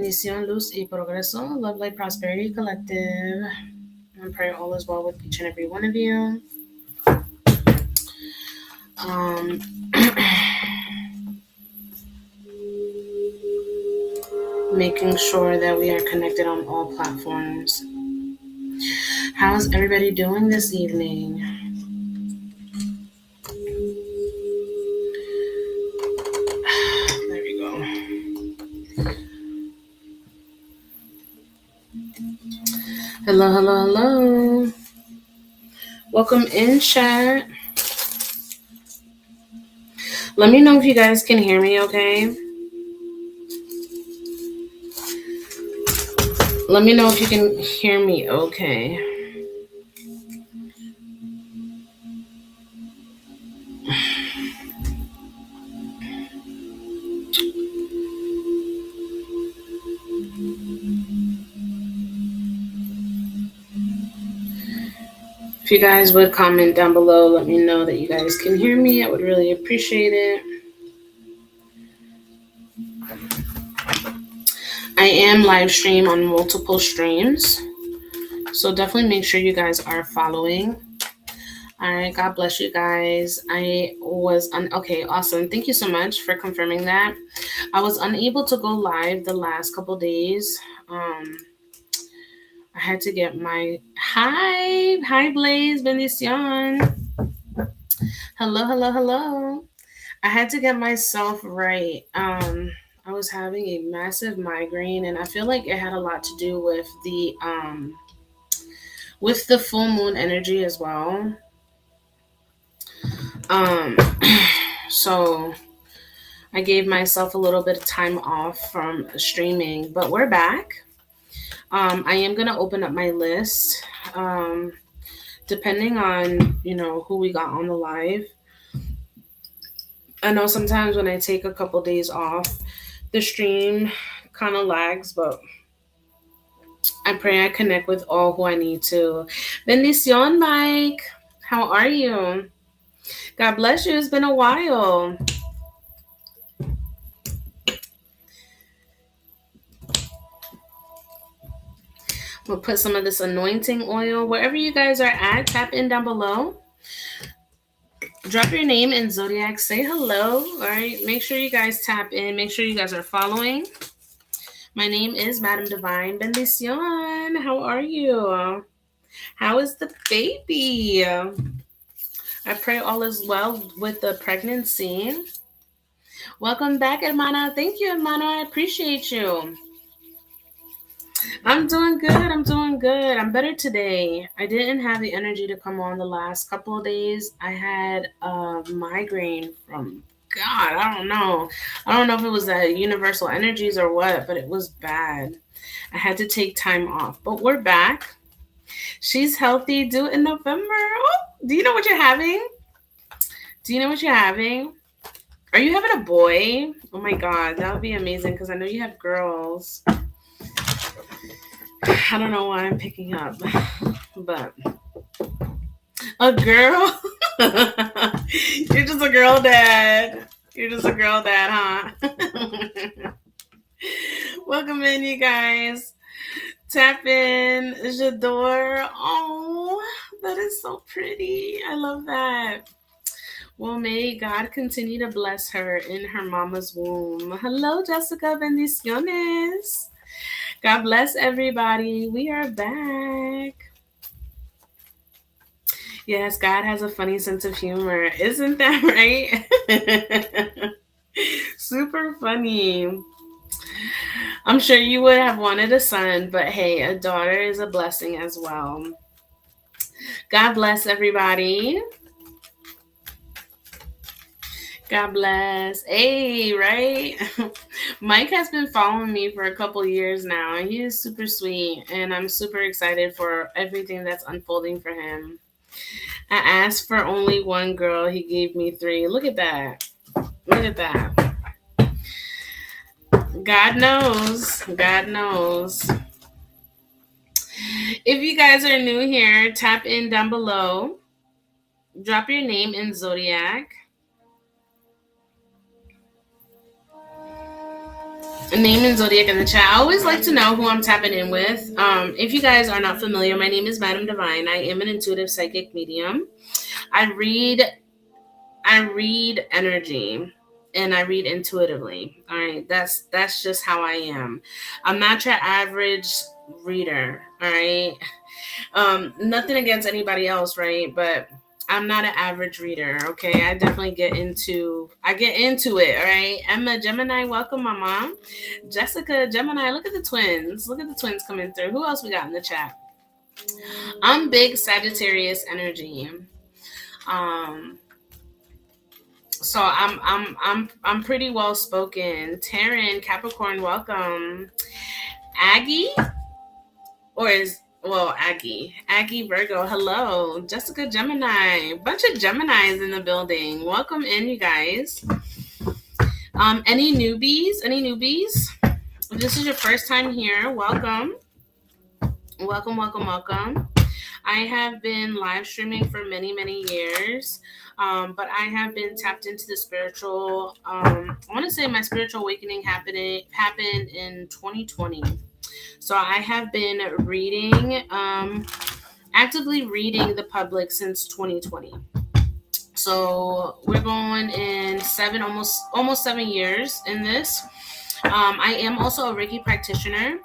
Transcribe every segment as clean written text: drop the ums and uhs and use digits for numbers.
bendición, luz y progreso, love, light, prosperity, collective. I pray all is well with each and every one of you. Um, making sure that we are connected on all platforms. How's everybody doing this evening? There we go. Hello, hello, hello. Welcome in, chat. Let me know if you guys can hear me okay. Let me know if you can hear me okay. If you guys would comment down below, let me know that you guys can hear me. I would really appreciate it. I am live stream on multiple streams, so definitely make sure you guys are following. All right, God bless you guys. I was okay, awesome. Thank you so much for confirming that. I was unable to go live the last couple days. I had to get my hi Blaze bendición. Hello, hello, hello. I had to get myself right. I was having a massive migraine, and I feel like it had a lot to do with the full moon energy as well. So I gave myself a little bit of time off from streaming, but we're back. I am gonna open up my list. Depending on who we got on the live. I know sometimes when I take a couple days off, the stream kind of lags, but I pray I connect with all who I need to. Bendición, Mike. How are you? God bless you. It's been a while. We'll put some of this anointing oil wherever you guys are at. Tap in down below. Drop your name and zodiac. Say hello. All right. Make sure you guys tap in. Make sure you guys are following. My name is Madam Divine Bendición. How are you? How is the baby? I pray all is well with the pregnancy. Welcome back, hermana. Thank you, hermana. I appreciate you. I'm doing good. I'm better today. I didn't have the energy to come on the last couple of days. I had a migraine from God. I don't know. I don't know if it was the universal energies or what, but it was bad. I had to take time off. But we're back. She's healthy. Due in November. Oh, do you know what you're having? Are you having a boy? Oh my God, that would be amazing because I know you have girls. I don't know why I'm picking up, but a girl? You're just a girl dad. Huh? Welcome in, you guys. Tap in, J'adore. Oh, that is so pretty. I love that. Well, may God continue to bless her in her mama's womb. Hello, Jessica. Bendiciones. God bless everybody. We are back. Yes, God has a funny sense of humor. Isn't that right? Super funny. I'm sure you would have wanted a son, but hey, a daughter is a blessing as well. God bless everybody. God bless. Hey, right? Mike has been following me for a couple years now, and he is super sweet, and I'm super excited for everything that's unfolding for him. I asked for only one girl. He gave me 3. Look at that. God knows. If you guys are new here, tap in down below. Drop your name and zodiac. Name and zodiac in the chat. I always like to know who I'm tapping in with. If you guys are not familiar, my name is Madam Divine. I am an intuitive psychic medium. I read energy and I read intuitively. All right, that's just how I am. I'm not your average reader. All right, nothing against anybody else, right? But I'm not an average reader. Okay, I definitely I get into it. All right, Emma Gemini, welcome, my mom. Jessica Gemini, look at the twins. Look at the twins coming through. Who else we got in the chat? I'm big Sagittarius energy. Um, So I'm pretty well spoken. Taryn, Capricorn, welcome. Aggie, or is well Aggie. Aggie Virgo, hello. Jessica Gemini. Bunch of Geminis in the building. Welcome in, you guys. Any newbies? Any newbies? If this is your first time here, welcome. Welcome, welcome, welcome. I have been live streaming for many, many years, but I have been tapped into the spiritual. I want to say my spiritual awakening happened in 2020. So I have been reading, actively reading the public since 2020. So we're going in almost 7 years in this. I am also a Reiki practitioner.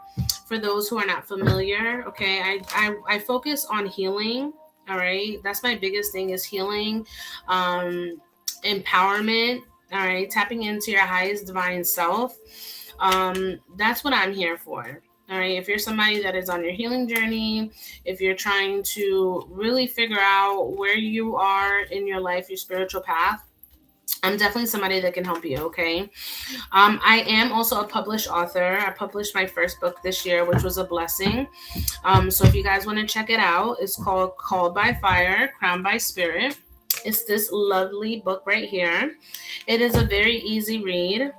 For those who are not familiar, okay, I focus on healing. All right, that's my biggest thing is healing, empowerment. All right, tapping into your highest divine self. That's what I'm here for. All right, if you're somebody that is on your healing journey, if you're trying to really figure out where you are in your life, your spiritual path, I'm definitely somebody that can help you, okay? I am also a published author. I published my first book this year, which was a blessing. So if you guys want to check it out, it's called Called by Fire, Crowned by Spirit. It's this lovely book right here. It is a very easy read.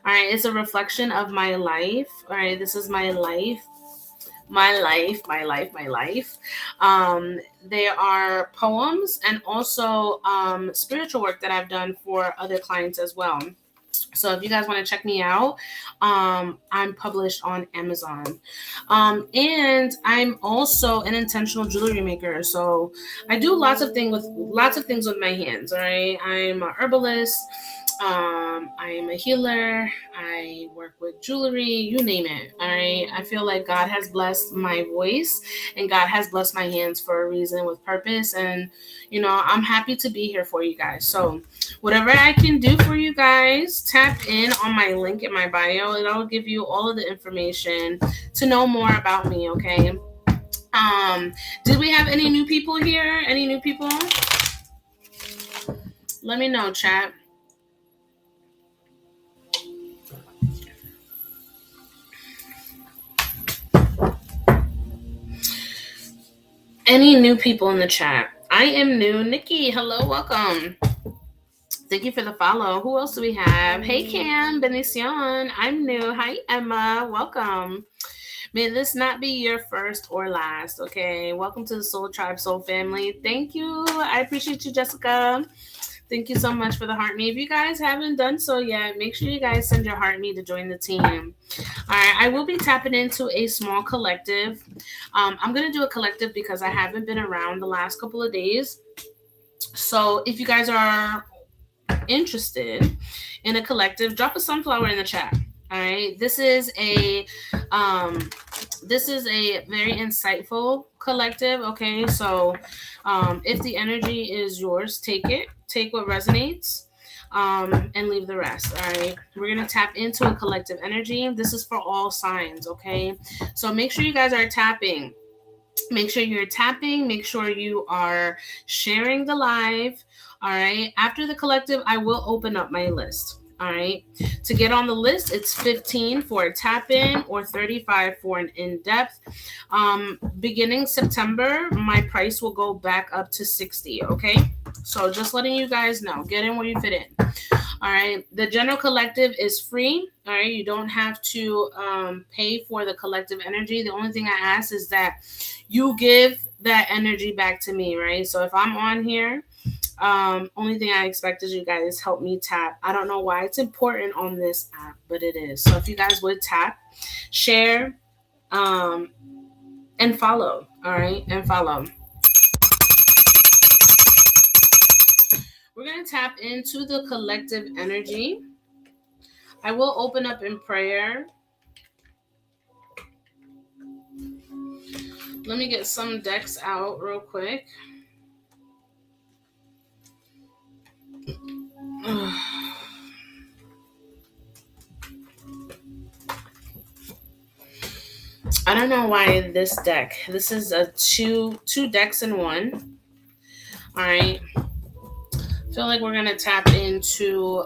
All right, it's a reflection of my life. All right, this is my life. My life. There are poems and also spiritual work that I've done for other clients as well. So if you guys want to check me out, I'm published on Amazon. And I'm also an intentional jewelry maker. So I do lots of things with my hands. All right, I'm a herbalist. I am a healer. I work with jewelry, you name it. All right. I feel like God has blessed my voice and God has blessed my hands for a reason with purpose. And, I'm happy to be here for you guys. So, whatever I can do for you guys, tap in on my link in my bio. It'll give you all of the information to know more about me. Okay. Did we have any new people here? Any new people? Let me know, chat. Any new people in the chat? I am new. Nikki, hello, welcome. Thank you for the follow. Who else do we have? Hey, Cam, Benicion. I'm new. Hi, Emma. Welcome. May this not be your first or last, okay? Welcome to the Soul Tribe Soul Family. Thank you. I appreciate you, Jessica. Thank you so much for the heart me. If you guys haven't done so yet, make sure you guys send your heart me to join the team. All right, I will be tapping into a small collective. I'm going to do a collective because I haven't been around the last couple of days. So if you guys are interested in a collective, drop a sunflower in the chat. All right, this is a very insightful collective. Okay, so if the energy is yours, take what resonates, and leave the rest. All right, we're gonna tap into a collective energy. This is for all signs. Okay, so make sure you guys are tapping. Make sure you're tapping. Make sure you are sharing the live. All right. After the collective, I will open up my list. All right. To get on the list, it's 15 for a tap in or 35 for an in-depth. Beginning September, my price will go back up to 60. Okay. So just letting you guys know, get in where you fit in. All right. The general collective is free. All right. You don't have to pay for the collective energy. The only thing I ask is that you give that energy back to me. Right. So if I'm on here, Only thing I expect is you guys help me tap. I don't know why it's important on this app, but it is. So if you guys would tap, share, and follow. All right, and follow. We're going to tap into the collective energy. I will open up in prayer. Let me get some decks out real quick. I don't know why this deck. This is a two decks in one. All right. I feel like we're gonna tap into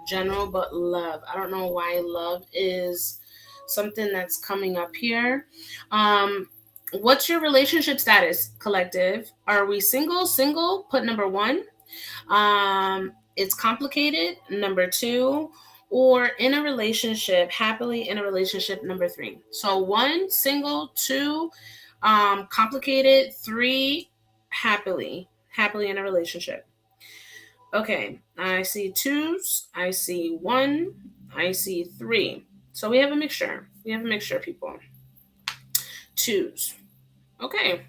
general, but love. I don't know why love is something that's coming up here. What's your relationship status, collective? Are we single? Single. Put number 1. It's complicated. Number 2. Or in a relationship, happily in a relationship, number 3. So 1, single. 2, complicated. 3, happily in a relationship. Okay, I see 2s, I see 1, I see 3. So we have a mixture. People. 2s. Okay.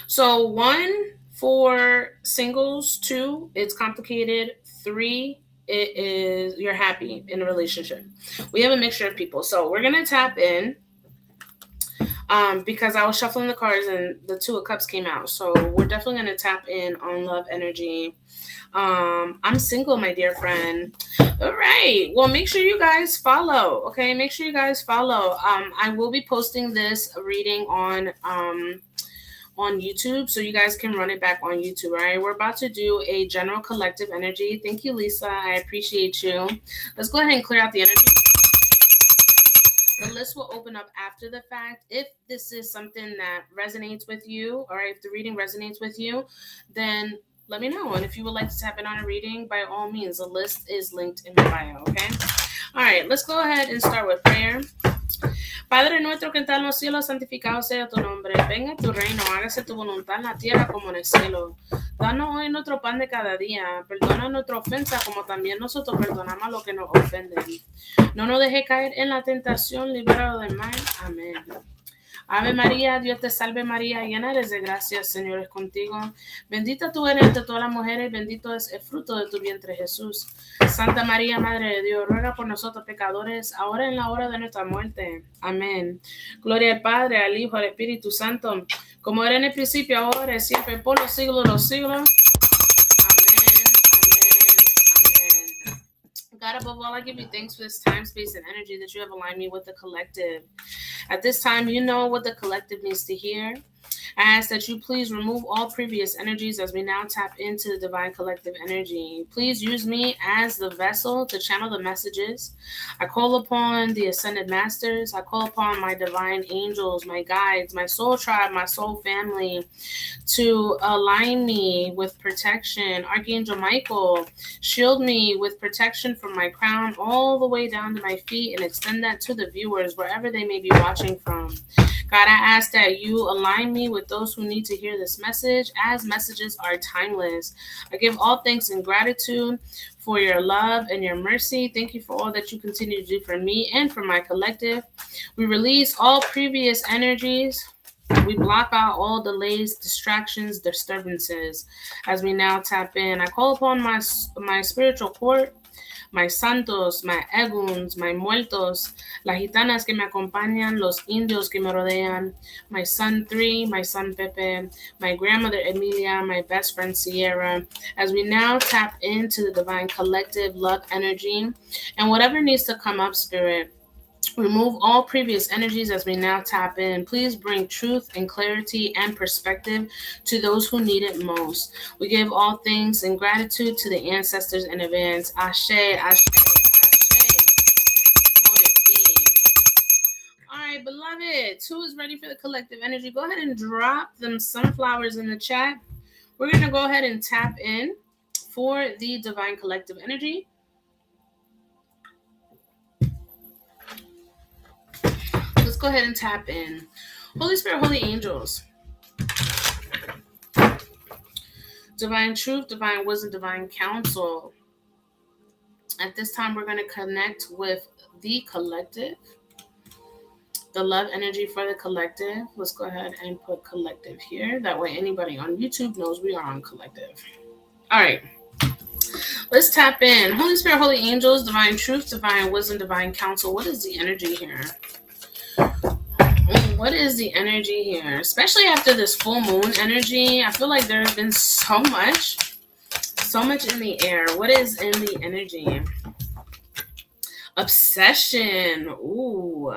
So 1 for singles, 2, it's complicated. 3, it is you're happy in a relationship. We have a mixture of people. So we're gonna tap in. Because I was shuffling the cards and the 2 of Cups came out. So we're definitely going to tap in on love energy. I'm single, my dear friend. All right. Well, make sure you guys follow. Okay. Make sure you guys follow. I will be posting this reading on YouTube, so you guys can run it back on YouTube. All right. We're about to do a general collective energy. Thank you, Lisa. I appreciate you. Let's go ahead and clear out the energy. The list will open up after the fact. If this is something that resonates with you, or if the reading resonates with you, then let me know. And if you would like to tap in on a reading, by all means, the list is linked in my bio, okay? All right, let's go ahead and start with prayer. Padre nuestro que estás en los cielos, santificado sea tu nombre. Venga tu reino, hágase tu voluntad en la tierra como en el cielo. Danos hoy nuestro pan de cada día. Perdona nuestra ofensa como también nosotros perdonamos a los que nos ofenden. No nos deje caer en la tentación, líbranos del mal. Amén. Ave María, Dios te salve María, llena eres de gracia, Señor es contigo. Bendita tú eres entre todas las mujeres, bendito es el fruto de tu vientre Jesús. Santa María, Madre de Dios, ruega por nosotros pecadores, ahora en la hora de nuestra muerte. Amén. Gloria al Padre, al Hijo, al Espíritu Santo, como era en el principio, ahora y siempre, por los siglos de los siglos. God, above all, I give you thanks for this time, space, and energy that you have aligned me with the collective. At this time, you know what the collective needs to hear. I ask that you please remove all previous energies as we now tap into the divine collective energy. Please use me as the vessel to channel the messages. I call upon the ascended masters. I call upon my divine angels, my guides, my soul tribe, my soul family to align me with protection. Archangel Michael, shield me with protection from my crown all the way down to my feet and extend that to the viewers wherever they may be watching from. God, I ask that you align me with those who need to hear this message, as messages are timeless. I give all thanks and gratitude for your love and your mercy. Thank you for all that you continue to do for me and for my collective. We release all previous energies. We block out all delays, distractions, disturbances as we now tap in. I call upon my spiritual court, my santos, my eguns, my muertos, las gitanas que me acompañan, los indios que me rodean, my son 3, my son Pepe, my grandmother Emilia, my best friend Sierra, as we now tap into the divine collective love energy and whatever needs to come up, Spirit. Remove all previous energies as we now tap in. Please bring truth and clarity and perspective to those who need it most. We give all things in gratitude to the ancestors in advance. Ashe, ashe, ashe. All right, beloved, who is ready for the collective energy? Go ahead and drop them sunflowers in the chat. We're going to go ahead and tap in for the divine collective energy. Let's go ahead and tap in. Holy Spirit, holy angels, Divine truth, divine wisdom, divine counsel. At this time, we're going to connect with the collective, the love energy for the collective. Let's go ahead and put collective here. That way, anybody on YouTube knows we are on collective. All right. Let's tap in. Holy Spirit, holy angels, divine truth, divine wisdom, divine counsel. What is the energy here? What is the energy here? Especially after this full moon energy, I feel like there has been so much in the air. What is in the energy? Obsession. Ooh.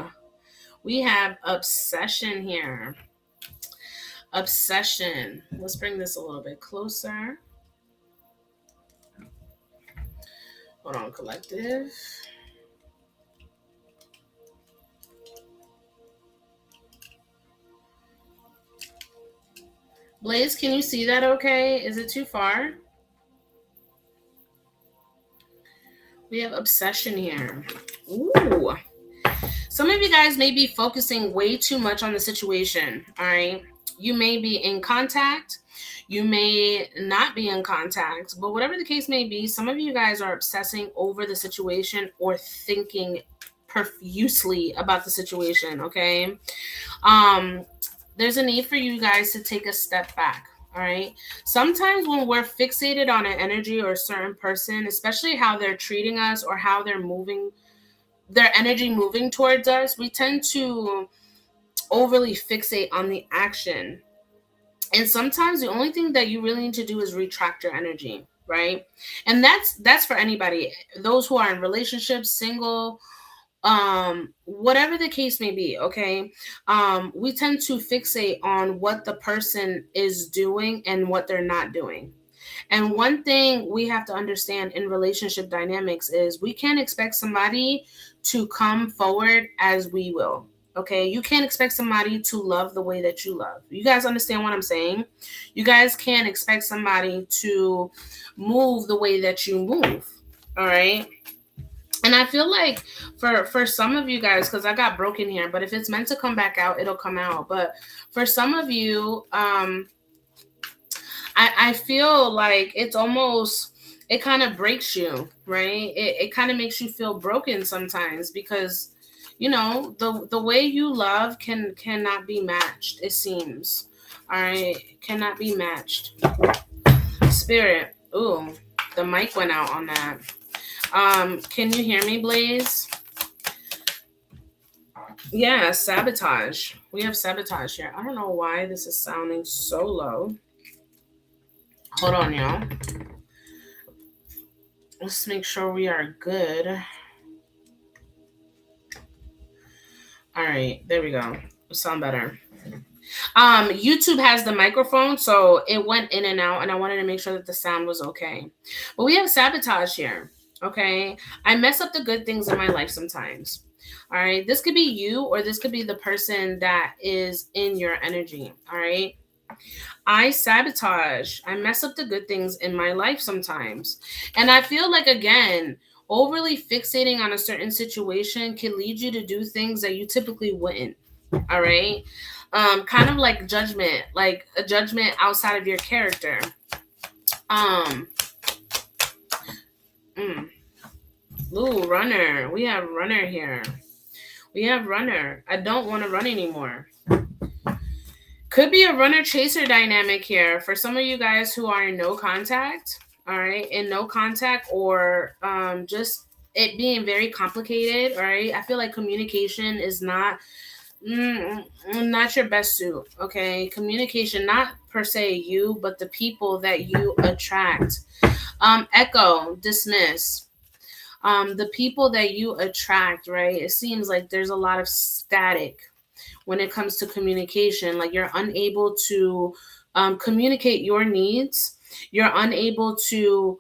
We have obsession here. Obsession. Let's bring this a little bit closer. Hold on, collective. Blaze, can you see that okay? Is it too far? We have obsession here. Ooh. Some of you guys may be focusing way too much on the situation, all right? You may be in contact. You may not be in contact. But whatever the case may be, some of you guys are obsessing over the situation or thinking profusely about the situation, okay? There's a need for you guys to take a step back. All right. Sometimes when we're fixated on an energy or a certain person, especially how they're treating us or how they're moving, their energy moving towards us, we tend to overly fixate on the action. And sometimes the only thing that you really need to do is retract your energy, right? And that's for anybody, those who are in relationships, single, whatever the case may be, okay? We tend to fixate on what the person is doing and what they're not doing. And one thing we have to understand in relationship dynamics is we can't expect somebody to come forward as we will. Okay, you can't expect somebody to love the way that you love. You guys understand what I'm saying? You guys can't expect somebody to move the way that you move. All right. And I feel like for some of you guys, because I got broken here, but if it's meant to come back out, it'll come out. But for some of you, I feel like it's almost, it kind of breaks you, right? It kind of makes you feel broken sometimes because, you know, the way you love cannot be matched, it seems. All right, cannot be matched. Spirit, ooh, the mic went out on that. Can you hear me, Blaze? Yeah, sabotage. We have sabotage here. I don't know why this is sounding so low. Hold on, y'all. Let's make sure we are good. All right, there we go. Sound better. YouTube has the microphone, so it went in and out, and I wanted to make sure that the sound was okay. But we have sabotage here. Okay, I mess up the good things in my life sometimes. All right, this could be you, or this could be the person that is in your energy. All right, I sabotage. I mess up the good things in my life sometimes, and I feel like, again, overly fixating on a certain situation can lead you to do things that you typically wouldn't. All right, kind of like judgment, like a judgment outside of your character. Ooh, runner. We have runner here. We have runner. I don't want to run anymore. Could be a runner chaser dynamic here for some of you guys who are in no contact. All right, in no contact, or just it being very complicated. All right, I feel like communication is not your best suit. Okay, communication, not per se you, but the people that you attract. Echo, dismiss. The people that you attract, right? It seems like there's a lot of static when it comes to communication. Like you're unable to communicate your needs. You're unable to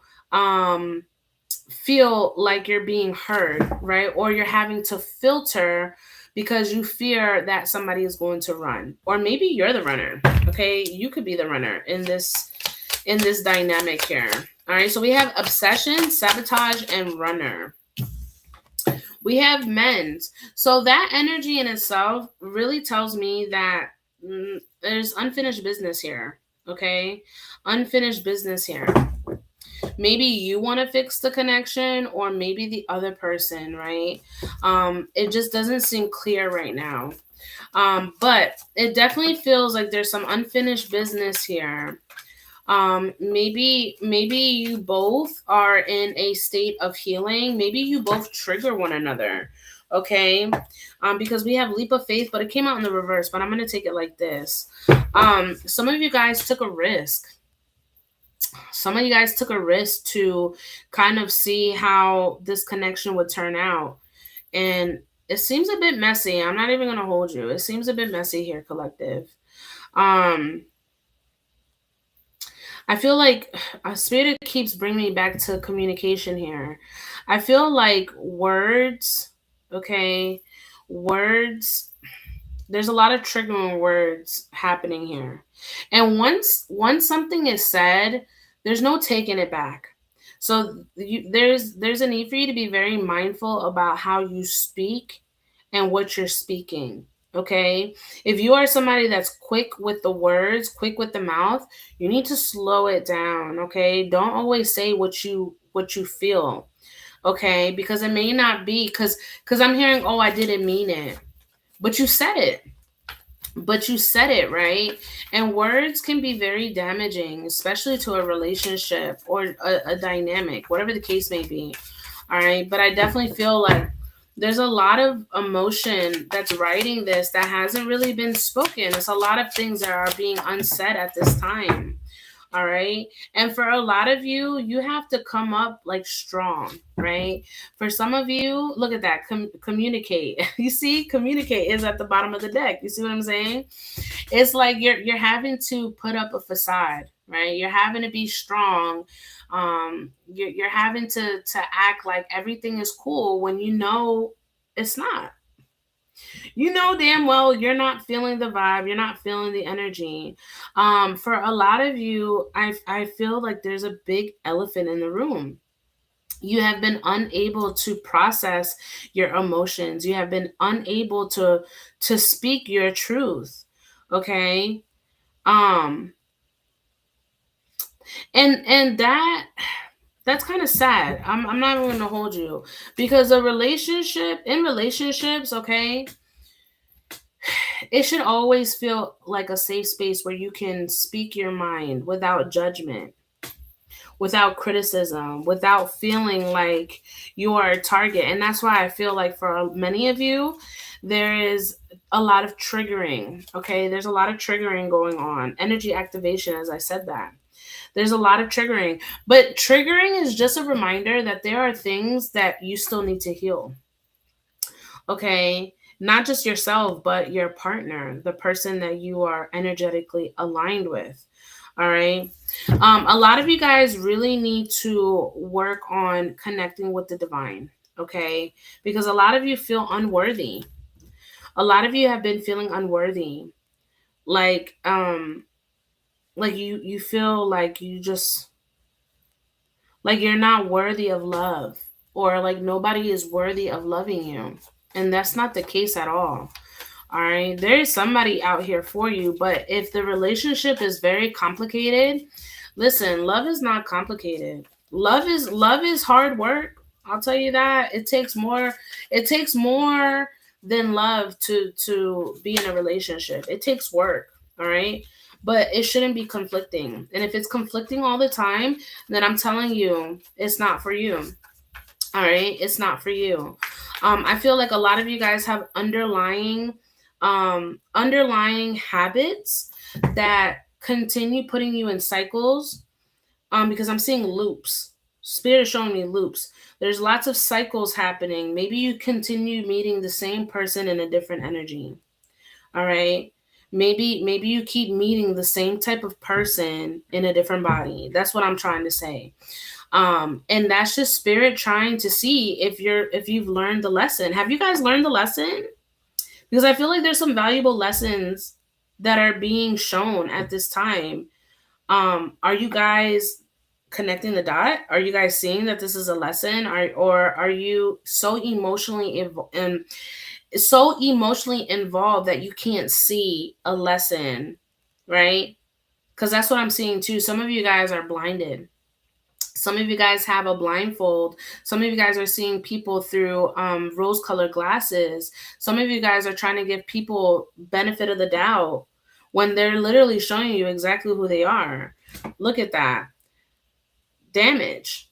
feel like you're being heard, right? Or you're having to filter because you fear that somebody is going to run. Or maybe you're the runner. Okay, you could be the runner in this dynamic here. All right, so we have obsession, sabotage, and runner. We have men's. So that energy in itself really tells me that there's unfinished business here. Okay, unfinished business here. Maybe you want to fix the connection, or maybe the other person, right? It just doesn't seem clear right now. But it definitely feels like there's some unfinished business here. Maybe you both are in a state of healing. Maybe you both trigger one another. Okay. Because we have leap of faith, but it came out in the reverse, but I'm going to take it like this. Some of you guys took a risk. Some of you guys took a risk to kind of see how this connection would turn out. And it seems a bit messy. I'm not even going to hold you. It seems a bit messy here, collective. Um, I feel like a spirit keeps bringing me back to communication here. I feel like words, okay, words, there's a lot of triggering words happening here. And once something is said, there's no taking it back. So there's a need for you to be very mindful about how you speak and what you're speaking. Okay? If you are somebody that's quick with the words, quick with the mouth, you need to slow it down, okay? Don't always say what you feel. Okay? Because it may not be cuz I'm hearing, "Oh, I didn't mean it." But you said it. But you said it, right? And words can be very damaging, especially to a relationship or a dynamic, whatever the case may be. All right. But I definitely feel like there's a lot of emotion that's writing this that hasn't really been spoken. It's a lot of things that are being unsaid at this time. All right. And for a lot of you, you have to come up like strong, right? For some of you, look at that. Communicate. You see, communicate is at the bottom of the deck. You see what I'm saying? It's like you're having to put up a facade, right? You're having to be strong. You're having to act like everything is cool when you know it's not. You know damn well you're not feeling the vibe, you're not feeling the energy. For a lot of you, I feel like there's a big elephant in the room. You have been unable to process your emotions. You have been unable to speak your truth. Okay? Um and that's kind of sad. I'm not even gonna hold you, because a relationship, in relationships, okay, it should always feel like a safe space where you can speak your mind without judgment, without criticism, without feeling like you are a target. And that's why I feel like for many of you, there is a lot of triggering. Okay, there's a lot of triggering going on. Energy activation, as I said that. There's a lot of triggering. But triggering is just a reminder that there are things that you still need to heal. Okay, not just yourself, but your partner, the person that you are energetically aligned with. All right. A lot of you guys really need to work on connecting with the divine. Okay, because a lot of you feel unworthy. A lot of you have been feeling unworthy, like you feel like you just, like you're not worthy of love, or like nobody is worthy of loving you, and that's not the case at all. All right. There is somebody out here for you. But if the relationship is very complicated, listen, love is not complicated. Love is hard work. I'll tell you that. It takes more than love to be in a relationship. It takes work. All right. But it shouldn't be conflicting. And if it's conflicting all the time, then I'm telling you, it's not for you. All right. It's not for you. I feel like a lot of you guys have underlying habits that continue putting you in cycles, because I'm seeing loops. Spirit is showing me loops. There's lots of cycles happening. Maybe you continue meeting the same person in a different energy. All right. Maybe you keep meeting the same type of person in a different body. That's what I'm trying to say. And that's just spirit trying to see if you've learned the lesson. Have you guys learned the lesson? Because I feel like there's some valuable lessons that are being shown at this time. Are you guys connecting the dot? Are you guys seeing that this is a lesson, or are you so emotionally involved that you can't see a lesson, right? Because that's what I'm seeing too. Some of you guys are blinded. Some of you guys have a blindfold. Some of you guys are seeing people through rose colored glasses. Some of you guys are trying to give people benefit of the doubt when they're literally showing you exactly who they are. Look at that. Damage.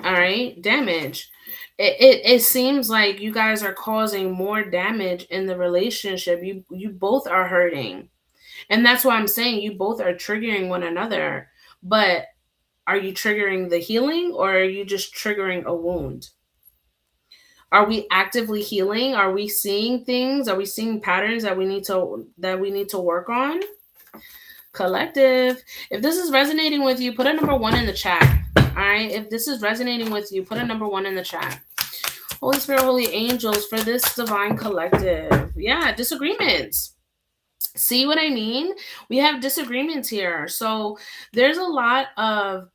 All right, damage. It seems like you guys are causing more damage in the relationship. You both are hurting. And that's why I'm saying you both are triggering one another. But are you triggering the healing, or are you just triggering a wound? Are we actively healing? Are we seeing things? Are we seeing patterns that we need to work on? Collective. If this is resonating with you, put a number 1 in the chat. All right. If this is resonating with you, put a number 1 in the chat. Holy Spirit, holy angels, for this divine collective. Yeah, disagreements. See what I mean? We have disagreements here. So there's a lot of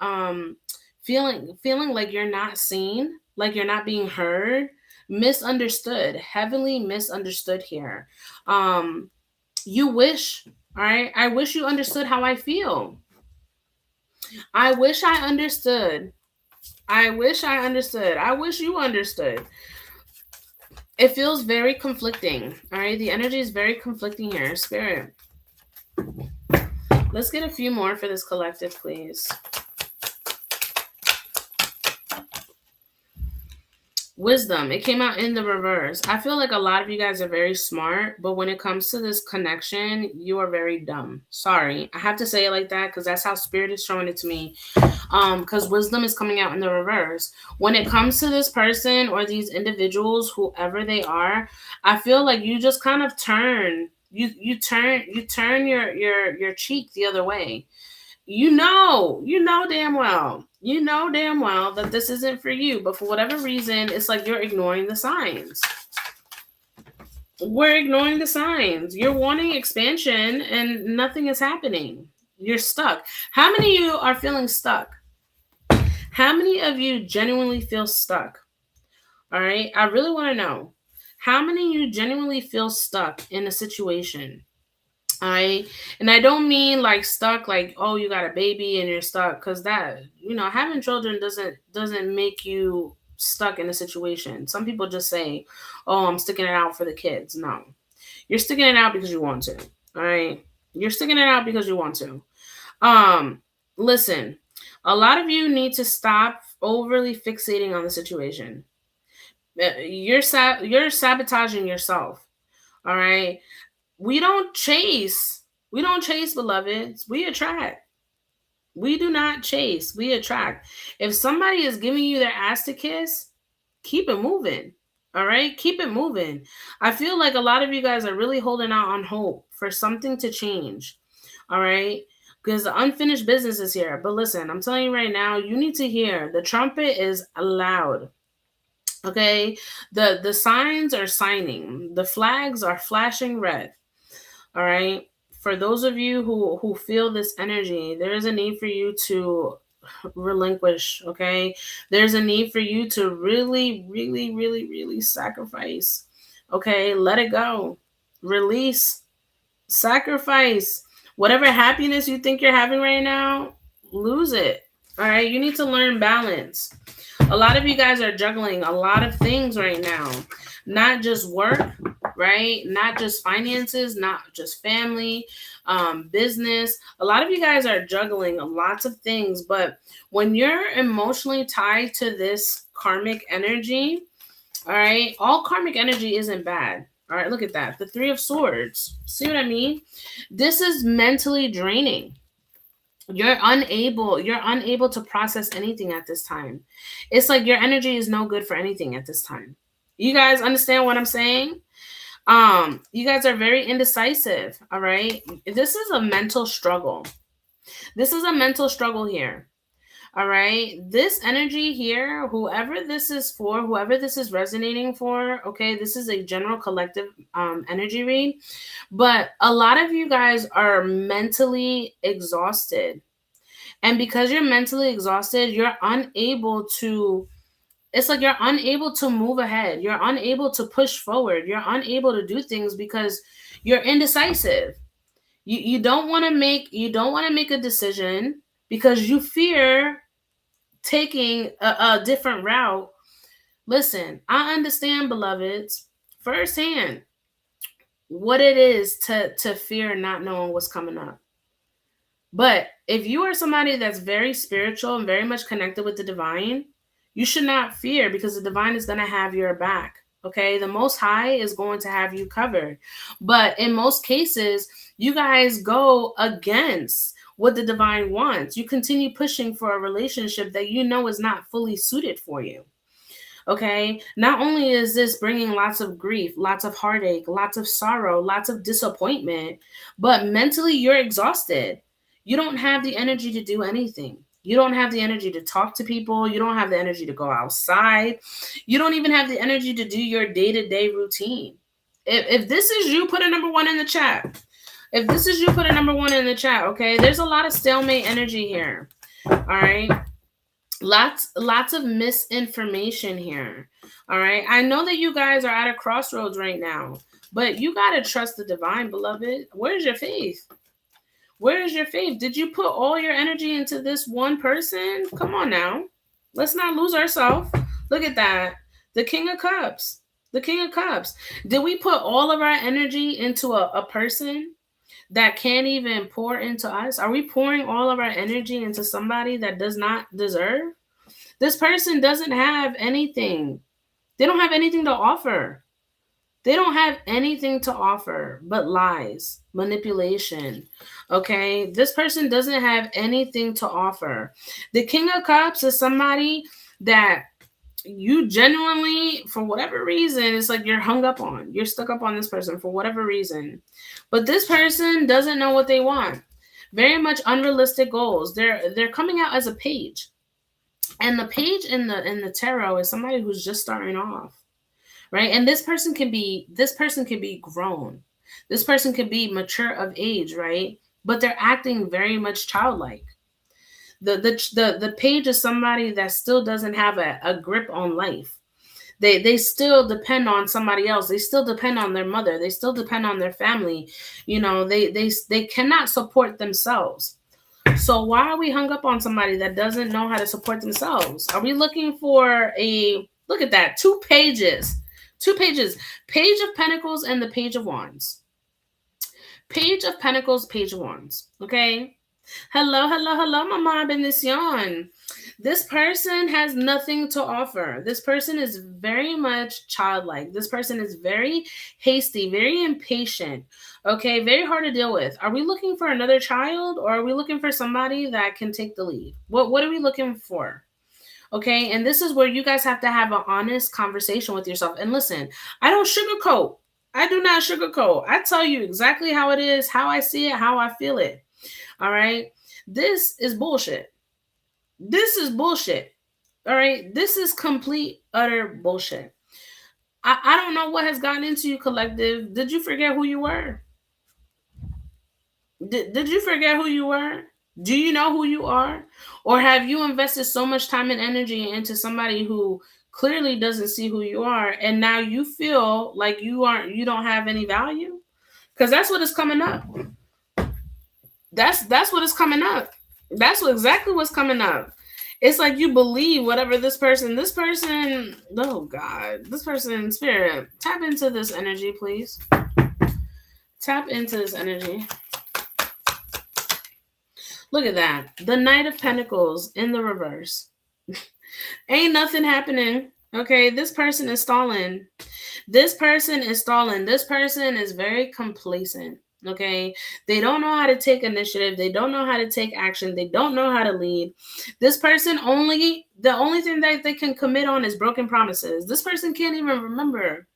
feeling like you're not seen, like you're not being heard, misunderstood, heavily misunderstood here. You wish, all right? I wish you understood how I feel. I wish I understood. I wish I understood. I wish you understood. It feels very conflicting. All right. The energy is very conflicting here. Spirit. Let's get a few more for this collective, please. Wisdom. It came out in the reverse. I feel like a lot of you guys are very smart, but when it comes to this connection, you are very dumb. Sorry. I have to say it like that because that's how Spirit is showing it to me. Because wisdom is coming out in the reverse. When it comes to this person or these individuals, whoever they are, I feel like you just kind of turn. You turn your cheek the other way. You know damn well that this isn't for you, but for whatever reason, it's like you're ignoring the signs. We're ignoring the signs. You're wanting expansion and nothing is happening. You're stuck. How many of you are feeling stuck? How many of you genuinely feel stuck? All right. I really want to know how many of you genuinely feel stuck in a situation. And I don't mean like stuck like, oh, you got a baby and you're stuck, because that, having children doesn't make you stuck in a situation. Some people just say, oh, I'm sticking it out for the kids. No, you're sticking it out because you want to. All right, you're sticking it out because you want to. Listen, a lot of you need to stop overly fixating on the situation. You're sabotaging yourself. All right. We don't chase, beloveds. We attract. We do not chase, we attract. If somebody is giving you their ass to kiss, keep it moving. All right, keep it moving. I feel like a lot of you guys are really holding out on hope for something to change. All right, because the unfinished business is here. But listen, I'm telling you right now, you need to hear the trumpet is loud. Okay, the signs are signing, the flags are flashing red. All right. For those of you who feel this energy, there is a need for you to relinquish. Okay. There's a need for you to really, really, really, really sacrifice. Okay. Let it go. Release. Sacrifice. Whatever happiness you think you're having right now, lose it. All right. You need to learn balance. A lot of you guys are juggling a lot of things right now, not just work, right? Not just finances, not just family, business. A lot of you guys are juggling lots of things, but when you're emotionally tied to this karmic energy, all right, all karmic energy isn't bad. All right, look at that. The 3 of Swords. See what I mean? This is mentally draining. You're unable to process anything at this time. It's like your energy is no good for anything at this time. You guys understand what I'm saying? You guys are very indecisive. All right, this is a mental struggle. This is a mental struggle here. All right, this energy here, whoever this is for, whoever this is resonating for, okay, this is a general collective energy read, but a lot of you guys are mentally exhausted. And because you're mentally exhausted, you're unable to, it's like you're unable to move ahead. You're unable to push forward. You're unable to do things because you're indecisive. You don't want to make a decision because you fear taking a different route. Listen, I understand, beloveds, firsthand what it is to fear not knowing what's coming up. But if you are somebody that's very spiritual and very much connected with the divine, you should not fear because the divine is going to have your back. Okay, the Most High is going to have you covered. But in most cases, you guys go against what the divine wants. You continue pushing for a relationship that you know is not fully suited for you. Okay, not only is this bringing lots of grief, lots of heartache, lots of sorrow, lots of disappointment, but mentally you're exhausted. You don't have the energy to do anything. You don't have the energy to talk to people. You don't have the energy to go outside. You don't even have the energy to do your day-to-day routine. If this is you, put a number 1 in the chat. If this is you, put a number 1 in the chat. Okay, there's a lot of stalemate energy here. All right. Lots of misinformation here. All right, I know that you guys are at a crossroads right now, but you got to trust the divine, beloved. Where's your faith? Where is your faith? Did you put all your energy into this one person? Come on now, let's not lose ourselves. Look at that, the King of Cups. The King of Cups. Did we put all of our energy into a person that can't even pour into us? Are we pouring all of our energy into somebody that does not deserve? This person doesn't have anything. They don't have anything to offer. They don't have anything to offer but lies, manipulation. Okay? This person doesn't have anything to offer. The King of Cups is somebody that you genuinely, for whatever reason, it's like you're hung up on. You're stuck up on this person for whatever reason. But this person doesn't know what they want. Very much unrealistic goals. They're coming out as a page. And the page in the tarot is somebody who's just starting off. Right? And this person can be grown. This person can be mature of age, right? But they're acting very much childlike. The page is somebody that still doesn't have a grip on life. They still depend on somebody else. They still depend on their mother. They still depend on their family. You know, they cannot support themselves. So why are we hung up on somebody that doesn't know how to support themselves? Are we looking for look at that, 2 pages. 2 pages. Page of Pentacles and the Page of Wands. Page of Pentacles, Page of Wands. Okay. Hello, Mama Bendición. This person has nothing to offer. This person is very much childlike. This person is very hasty, very impatient. Okay, very hard to deal with. Are we looking for another child, or are we looking for somebody that can take the lead? What are we looking for? Okay, and this is where you guys have to have an honest conversation with yourself. And listen, I don't sugarcoat. I do not sugarcoat. I tell you exactly how it is, how I see it, how I feel it. All right. This is bullshit. This is bullshit. All right. This is complete, utter bullshit. I don't know what has gotten into you, collective. Did you forget who you were? Did you forget who you were? Do you know who you are? Or have you invested so much time and energy into somebody who clearly doesn't see who you are, and now you feel like you don't have any value? Because that's what is coming up. That's what is coming up. That's exactly what's coming up. It's like you believe whatever this person, oh God, this person in spirit. Tap into this energy, please. Tap into this energy. Look at that. The Knight of Pentacles in the reverse. Ain't nothing happening. Okay, this person is stalling. This person is stalling. This person is very complacent. Okay, they don't know how to take initiative. They don't know how to take action. They don't know how to lead. This person the only thing that they can commit on is broken promises. This person can't even remember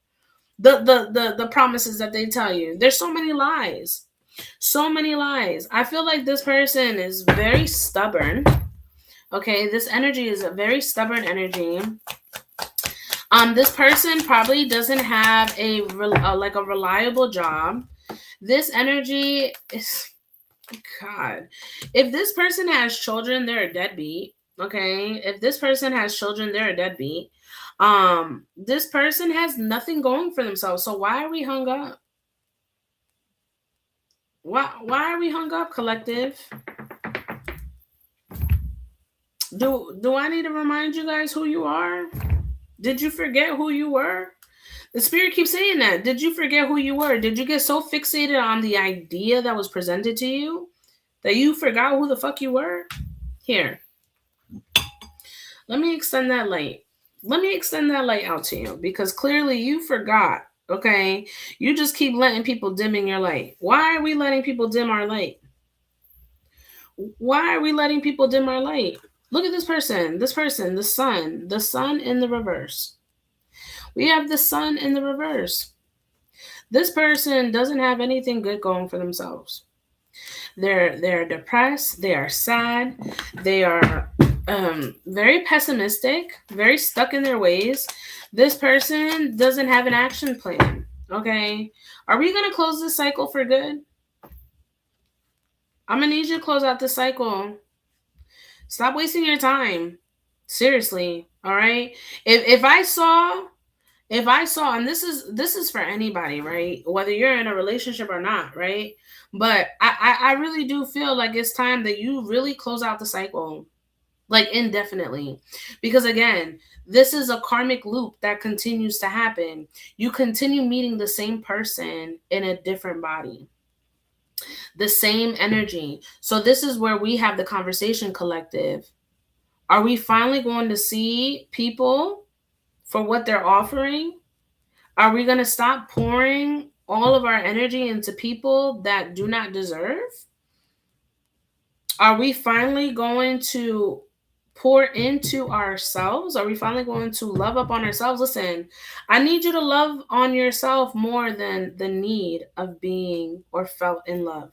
the promises that they tell you. There's so many lies. So many lies. I feel like this person is very stubborn. Okay, this energy is a very stubborn energy. This person probably doesn't have a reliable job. This energy is, God. If this person has children, they're a deadbeat. Okay, if this person has children, they're a deadbeat. This person has nothing going for themselves. So why are we hung up? Why are we hung up, collective? Do I need to remind you guys who you are? Did you forget who you were? The spirit keeps saying that. Did you forget who you were? Did you get so fixated on the idea that was presented to you that you forgot who the fuck you were? Here, let me extend that light. Let me extend that light out to you because clearly you forgot. Okay, you just keep letting people dimming your light. Why are we letting people dim our light? Why are we letting people dim our light? Look at this person, the sun in the reverse. We have the sun in the reverse. This person doesn't have anything good going for themselves. They're depressed, they are sad, they are very pessimistic, very stuck in their ways. This person doesn't have an action plan. Okay. Are we gonna close this cycle for good? I'm gonna need you to close out this cycle. Stop wasting your time. Seriously. All right. If I saw, and this is for anybody, right? Whether you're in a relationship or not, right? But I really do feel like it's time that you really close out the cycle, like indefinitely, because again, this is a karmic loop that continues to happen. You continue meeting the same person in a different body, the same energy. So this is where we have the conversation, collective. Are we finally going to see people for what they're offering? Are we going to stop pouring all of our energy into people that do not deserve? Are we finally going to pour into ourselves? Are we finally going to love up on ourselves? Listen, I need you to love on yourself more than the need of being or felt in love.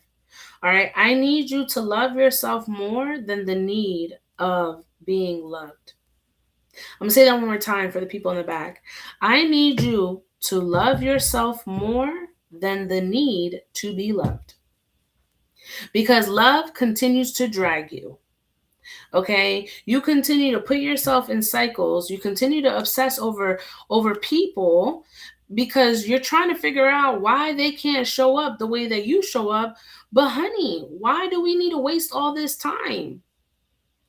All right. I need you to love yourself more than the need of being loved. I'm going to say that one more time for the people in the back. I need you to love yourself more than the need to be loved. Because love continues to drag you. Okay? You continue to put yourself in cycles. You continue to obsess over people because you're trying to figure out why they can't show up the way that you show up. But honey, why do we need to waste all this time?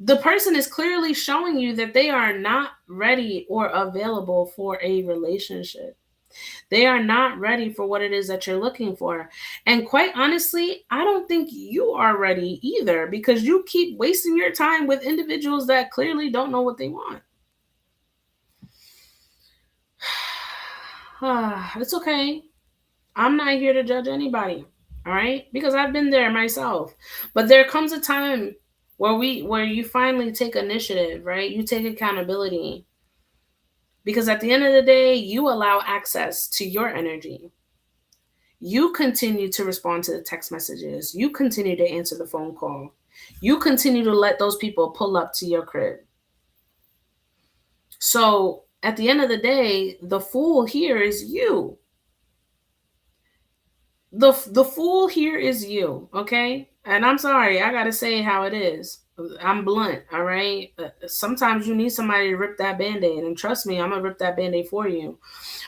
The person is clearly showing you that they are not ready or available for a relationship. They are not ready for what it is that you're looking for. And quite honestly, I don't think you are ready either because you keep wasting your time with individuals that clearly don't know what they want. It's okay. I'm not here to judge anybody. All right? Because I've been there myself. But there comes a time where you finally take initiative, right? You take accountability. Because at the end of the day, you allow access to your energy. You continue to respond to the text messages. You continue to answer the phone call. You continue to let those people pull up to your crib. So at the end of the day, the fool here is you. The fool here is you, okay? And I'm sorry, I gotta say how it is. I'm blunt, all right? Sometimes you need somebody to rip that band-aid, and trust me, I'm gonna rip that band-aid for you.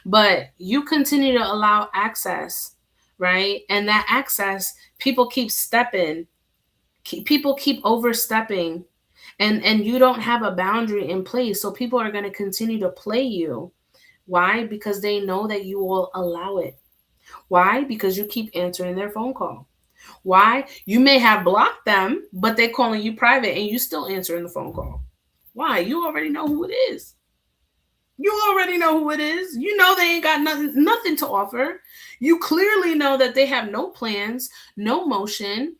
But you continue to allow access, right? And that access, people keep stepping, people keep overstepping, and you don't have a boundary in place. So people are gonna continue to play you. Why? Because they know that you will allow it. Why? Because you keep answering their phone call. Why? You may have blocked them, but they're calling you private and you still answering the phone call. Why? You already know who it is. You already know who it is. You know they ain't got nothing to offer. You clearly know that they have no plans, no motion.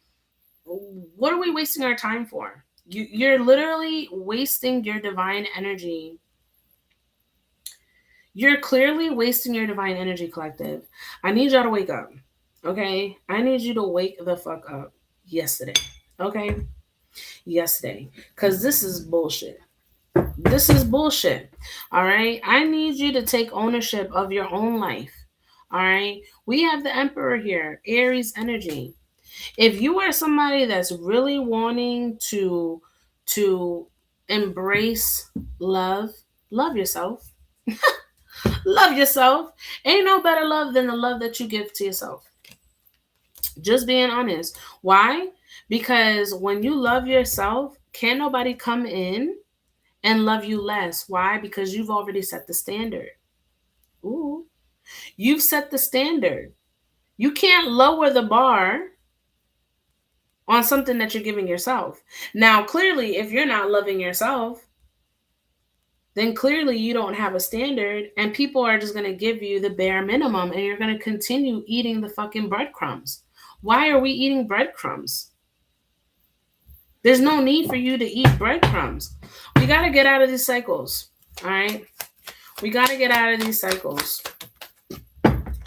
What are we wasting our time for? You're literally wasting your divine energy. You're clearly wasting your divine energy, collective. I need y'all to wake up. Okay? I need you to wake the fuck up yesterday. Okay? Yesterday. Because this is bullshit. This is bullshit. All right? I need you to take ownership of your own life. All right? We have the Emperor here, Aries energy. If you are somebody that's really wanting to embrace love, love yourself. Love yourself. Ain't no better love than the love that you give to yourself. Just being honest. Why? Because when you love yourself, can't nobody come in and love you less. Why? Because you've already set the standard. Ooh. You've set the standard. You can't lower the bar on something that you're giving yourself. Now, clearly, if you're not loving yourself, then clearly you don't have a standard and people are just going to give you the bare minimum and you're going to continue eating the fucking breadcrumbs. Why are we eating breadcrumbs? There's no need for you to eat breadcrumbs. We got to get out of these cycles. All right? We got to get out of these cycles.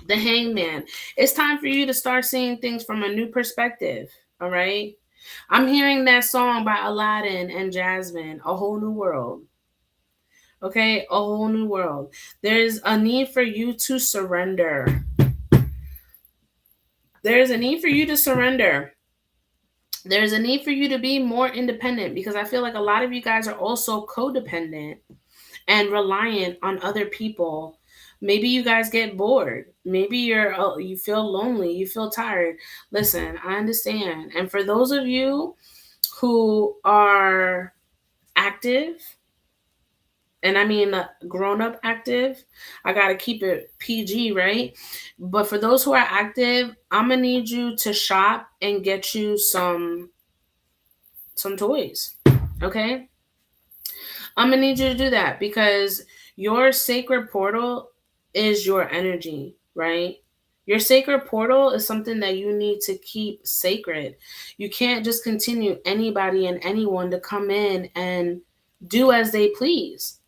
The Hangman. It's time for you to start seeing things from a new perspective. All right? I'm hearing that song by Aladdin and Jasmine, A Whole New World. Okay? A whole new world. There's a need for you to surrender. There's a need for you to surrender. There's a need for you to be more independent because I feel like a lot of you guys are also codependent and reliant on other people. Maybe you guys get bored. Maybe you feel lonely, you feel tired. Listen, I understand. And for those of you who are active, and I mean grown up active, I got to keep it PG, right? But for those who are active, I'm going to need you to shop and get you some toys. Okay? I'm going to need you to do that because your sacred portal is your energy, right? Your sacred portal is something that you need to keep sacred. You can't just continue anybody and anyone to come in and do as they please.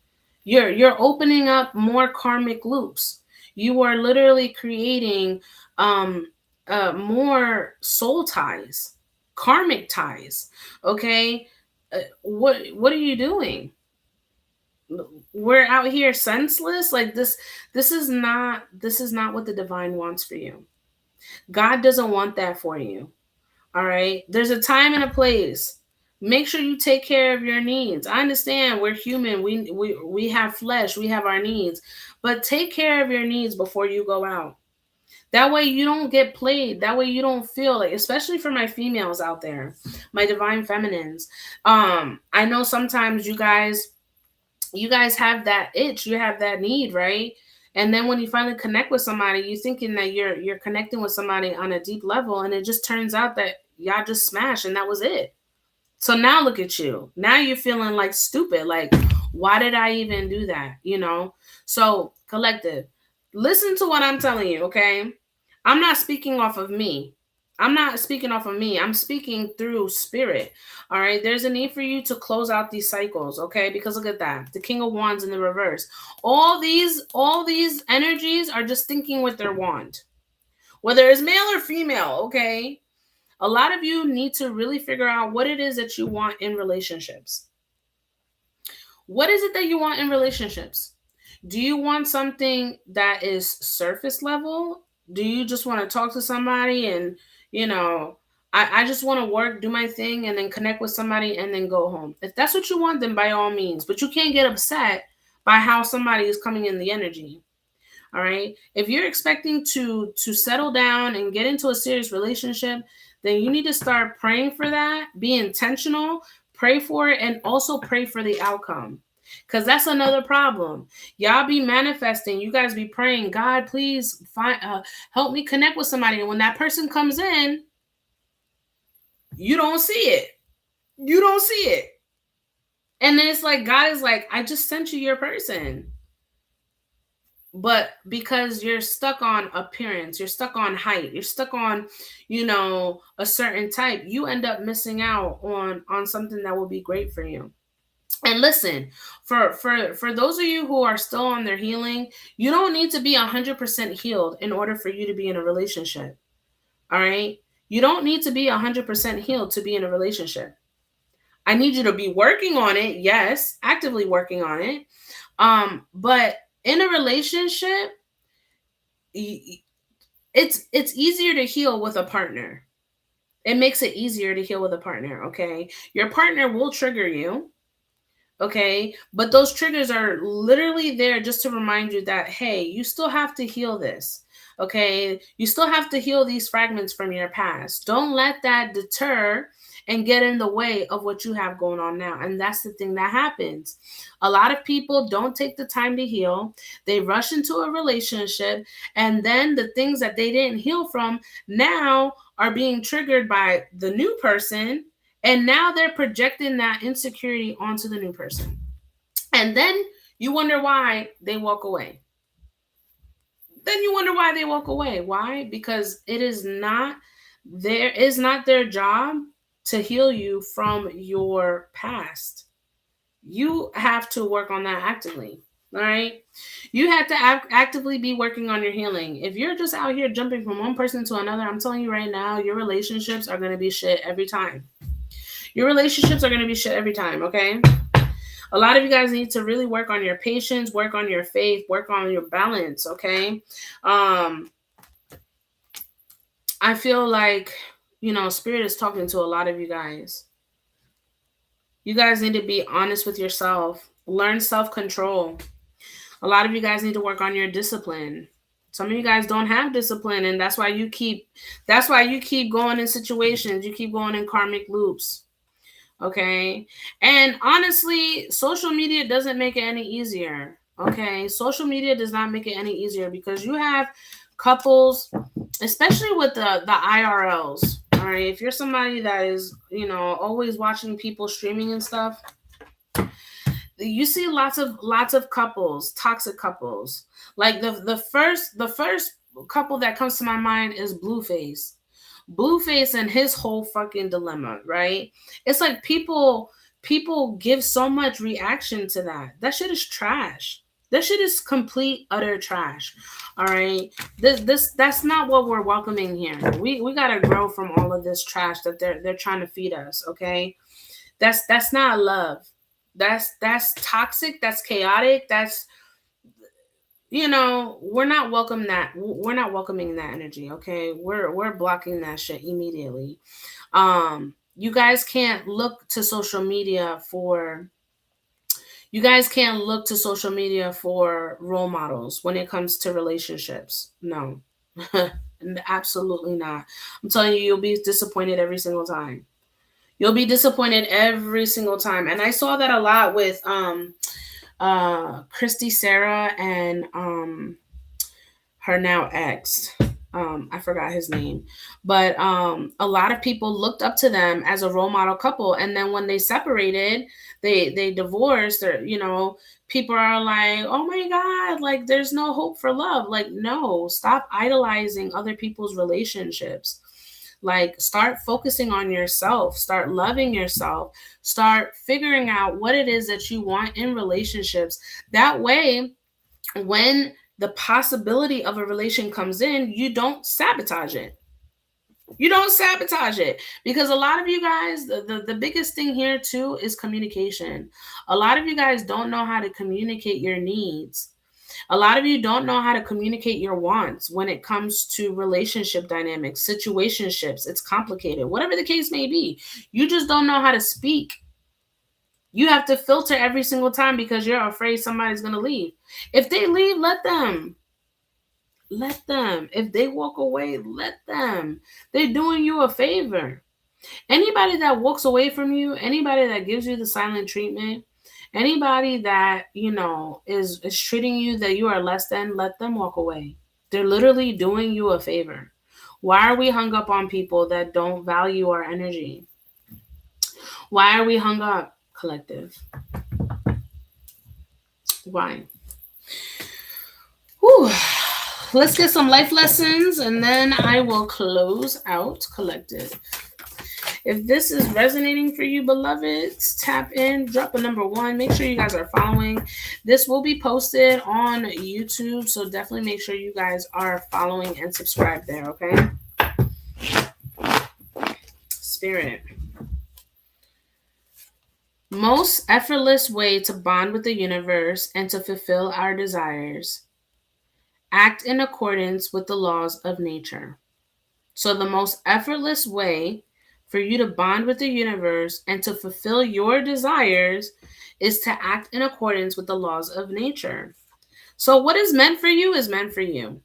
You're opening up more karmic loops. You are literally creating more soul ties, karmic ties. Okay, what are you doing? We're out here senseless like this. This is not what the divine wants for you. God doesn't want that for you. All right, there's a time and a place. Make sure you take care of your needs. I understand we're human. We have flesh. We have our needs. But take care of your needs before you go out. That way you don't get played. That way you don't feel like, especially for my females out there, my divine feminines. I know sometimes you guys have that itch. You have that need, right? And then when you finally connect with somebody, you're thinking that you're connecting with somebody on a deep level, and it just turns out that y'all just smashed and that was it. So now look at you. Now you're feeling like stupid. Like, why did I even do that? You know? So, collective, listen to what I'm telling you, okay? I'm not speaking off of me. I'm speaking through spirit. All right. There's a need for you to close out these cycles, okay? Because look at that. The King of Wands in the reverse. All these energies are just thinking with their wand. Whether it's male or female, okay? A lot of you need to really figure out what it is that you want in relationships. What is it that you want in relationships? Do you want something that is surface level? Do you just want to talk to somebody and, I just want to work, do my thing, and then connect with somebody and then go home? If that's what you want, then by all means. But you can't get upset by how somebody is coming in the energy. All right. If you're expecting to settle down and get into a serious relationship, then you need to start praying for that. Be intentional, pray for it, and also pray for the outcome. Because that's another problem. Y'all be manifesting. You guys be praying, God, please help me connect with somebody. And when that person comes in, you don't see it. You don't see it. And then it's like, God is like, I just sent you your person. But because you're stuck on appearance, you're stuck on height, you're stuck on, a certain type, you end up missing out on something that will be great for you. And listen, for those of you who are still on their healing, you don't need to be 100% healed in order for you to be in a relationship. All right? You don't need to be 100% healed to be in a relationship. I need you to be working on it, yes, actively working on it. But in a relationship, it's easier to heal with a partner. It makes it easier to heal with a partner, okay? Your partner will trigger you, okay? But those triggers are literally there just to remind you that, hey, you still have to heal this, Okay, you still have to heal these fragments from your past. Don't let that deter and get in the way of what you have going on now. And that's the thing that happens. A lot of people don't take the time to heal. They rush into a relationship, and then the things that they didn't heal from now are being triggered by the new person, and now they're projecting that insecurity onto the new person. And then you wonder why they walk away. Why? Because it is not their job to heal you from your past. You have to work on that actively. All right. You have to actively be working on your healing. If you're just out here jumping from one person to another, I'm telling you right now, your relationships are going to be shit every time. Okay? A lot of you guys need to really work on your patience, work on your faith, work on your balance, okay? I feel like, Spirit is talking to a lot of you guys. You guys need to be honest with yourself. Learn self-control. A lot of you guys need to work on your discipline. Some of you guys don't have discipline, and that's why you keep going in situations. You keep going in karmic loops. Okay. And honestly, social media doesn't make it any easier. Okay. Social media does not make it any easier because you have couples, especially with the IRLs. All right. If you're somebody that is, always watching people streaming and stuff, you see lots of couples, toxic couples. Like the first couple that comes to my mind is Blueface and his whole fucking dilemma, right? It's like people give so much reaction to that. That shit is trash. That shit is complete utter trash. All right. That's not what we're welcoming here. We gotta grow from all of this trash that they're trying to feed us, okay? That's not love. That's toxic, that's chaotic, that's we're not welcoming that energy, okay? We're blocking that shit immediately. You guys can't look to social media for role models when it comes to relationships. No. Absolutely not. I'm telling you, you'll be disappointed every single time. And I saw that a lot with Christy Sarah and her now ex. I forgot his name, but a lot of people looked up to them as a role model couple, and then when they separated, they divorced, or people are like, oh my god, like there's no hope for love. Like, no, stop idolizing other people's relationships. Like, start focusing on yourself, start loving yourself, start figuring out what it is that you want in relationships. That way, when the possibility of a relation comes in, you don't sabotage it. Because a lot of you guys, the biggest thing here too is communication. A lot of you guys don't know how to communicate your needs. A lot of you don't know how to communicate your wants when it comes to relationship dynamics, situationships. It's complicated. Whatever the case may be, you just don't know how to speak. You have to filter every single time because you're afraid somebody's going to leave. If they leave, let them. If they walk away, let them. They're doing you a favor. Anybody that walks away from you, anybody that gives you the silent treatment, anybody that, is treating you that you are less than, let them walk away. They're literally doing you a favor. Why are we hung up on people that don't value our energy? Why are we hung up, collective? Why? Whew. Let's get some life lessons, and then I will close out, collective. If this is resonating for you, beloveds, tap in, drop a number 1. Make sure you guys are following. This will be posted on YouTube, so definitely make sure you guys are following and subscribe there, okay? Spirit. Most effortless way to bond with the universe and to fulfill our desires. Act in accordance with the laws of nature. So the most effortless way for you to bond with the universe and to fulfill your desires is to act in accordance with the laws of nature. So what is meant for you is meant for you.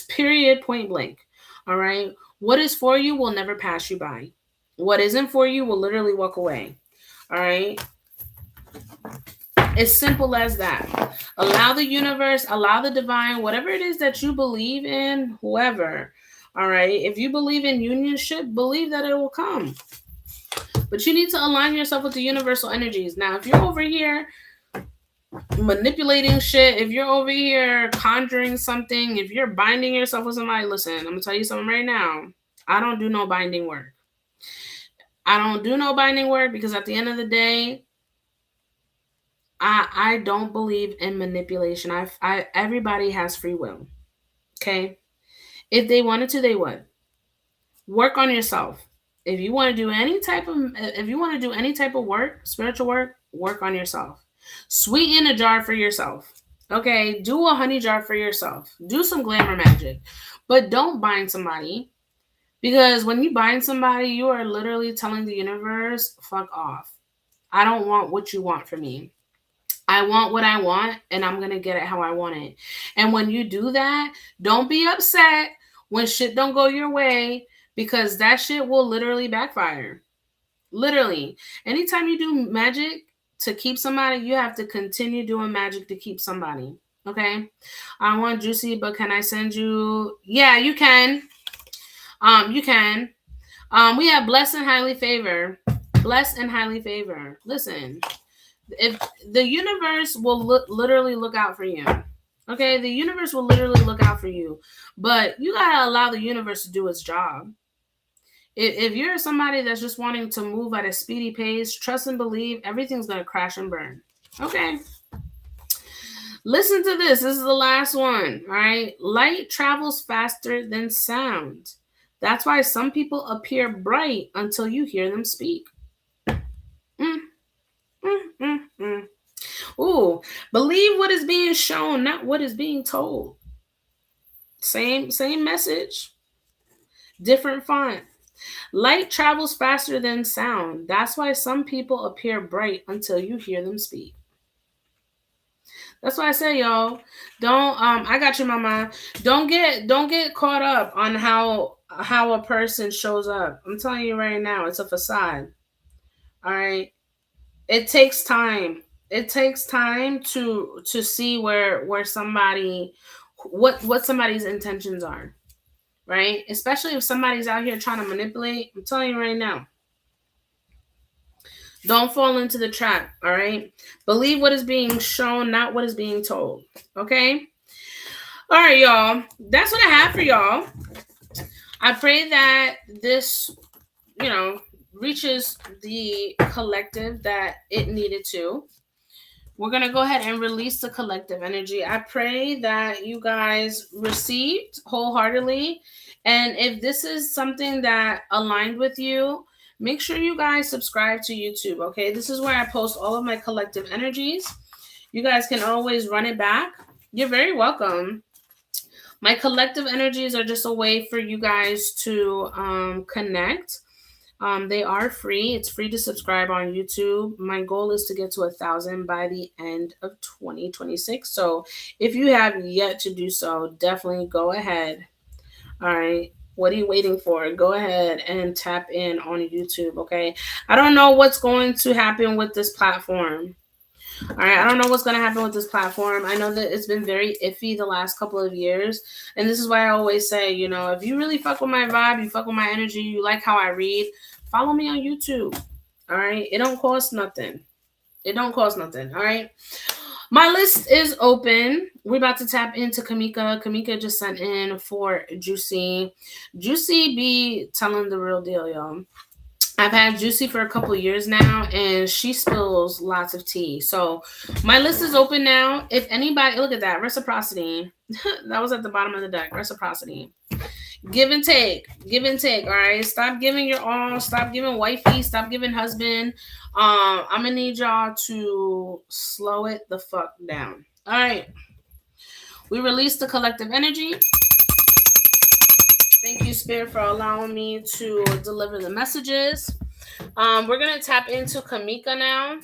Period, point blank. All right. What is for you will never pass you by. What isn't for you will literally walk away. All right. It's simple as that. Allow the universe, allow the divine, whatever it is that you believe in, whoever. All right. If you believe in unionship, believe that it will come. But you need to align yourself with the universal energies. Now, if you're over here manipulating shit, if you're over here conjuring something, if you're binding yourself with somebody, listen, I'm gonna tell you something right now. I don't do no binding work. I don't do no binding work because at the end of the day, I don't believe in manipulation. Everybody has free will. Okay, if they wanted to, they would. Work on yourself. If you want to do any type of work, spiritual work, work on yourself. Sweeten a jar for yourself. Okay, do a honey jar for yourself. Do some glamour magic. But don't bind somebody. Because when you bind somebody, you are literally telling the universe, fuck off. I don't want what you want from me. I want what I want, and I'm going to get it how I want it. And when you do that, don't be upset when shit don't go your way, because that shit will literally backfire. Literally. Anytime you do magic to keep somebody, you have to continue doing magic to keep somebody. Okay? I want Juicy, but can I send you? Yeah, you can. You can. We have blessed and highly favor. Blessed and highly favor. Listen, if the universe will literally look out for you. Okay, the universe will literally look out for you, but you gotta allow the universe to do its job. If you're somebody that's just wanting to move at a speedy pace, trust and believe everything's gonna crash and burn. Okay. Listen to this. This is the last one. All right. Light travels faster than sound. That's why some people appear bright until you hear them speak. Mm, mm, mm, mm. Ooh, believe what is being shown, not what is being told. Same message, different font. Light travels faster than sound. That's why some people appear bright until you hear them speak. That's why I say, y'all, don't I got you, mama. Don't get caught up on how a person shows up. I'm telling you right now, it's a facade. All right. It takes time. It takes time to see where somebody what somebody's intentions are. Right? Especially if somebody's out here trying to manipulate. I'm telling you right now. Don't fall into the trap, all right? Believe what is being shown, not what is being told, okay? All right, y'all. That's what I have for y'all. I pray that this, reaches the collective that it needed to. We're going to go ahead and release the collective energy. I pray that you guys received wholeheartedly. And if this is something that aligned with you, make sure you guys subscribe to YouTube, okay? This is where I post all of my collective energies. You guys can always run it back. You're very welcome. My collective energies are just a way for you guys to connect. They are free. It's free to subscribe on YouTube. My goal is to get to 1,000 by the end of 2026. So if you have yet to do so, definitely go ahead. All right. What are you waiting for? Go ahead and tap in on YouTube, okay? I don't know what's going to happen with this platform. All right, I don't know what's going to happen with this platform. I know that it's been very iffy the last couple of years. And this is why I always say, if you really fuck with my vibe, you fuck with my energy, you like how I read, follow me on YouTube. All right? It don't cost nothing. All right? My list is open. We're about to tap into Kamika. Kamika just sent in for Juicy. Juicy be telling the real deal, y'all. I've had Juicy for a couple years now, and she spills lots of tea. So my list is open now. If anybody, look at that, reciprocity. That was at the bottom of the deck, reciprocity. Give and take, all right? Stop giving your all. Stop giving wifey. Stop giving husband. I'm going to need y'all to slow it the fuck down. All right. We released the collective energy. Thank you, Spirit, for allowing me to deliver the messages. We're going to tap into Kamika now.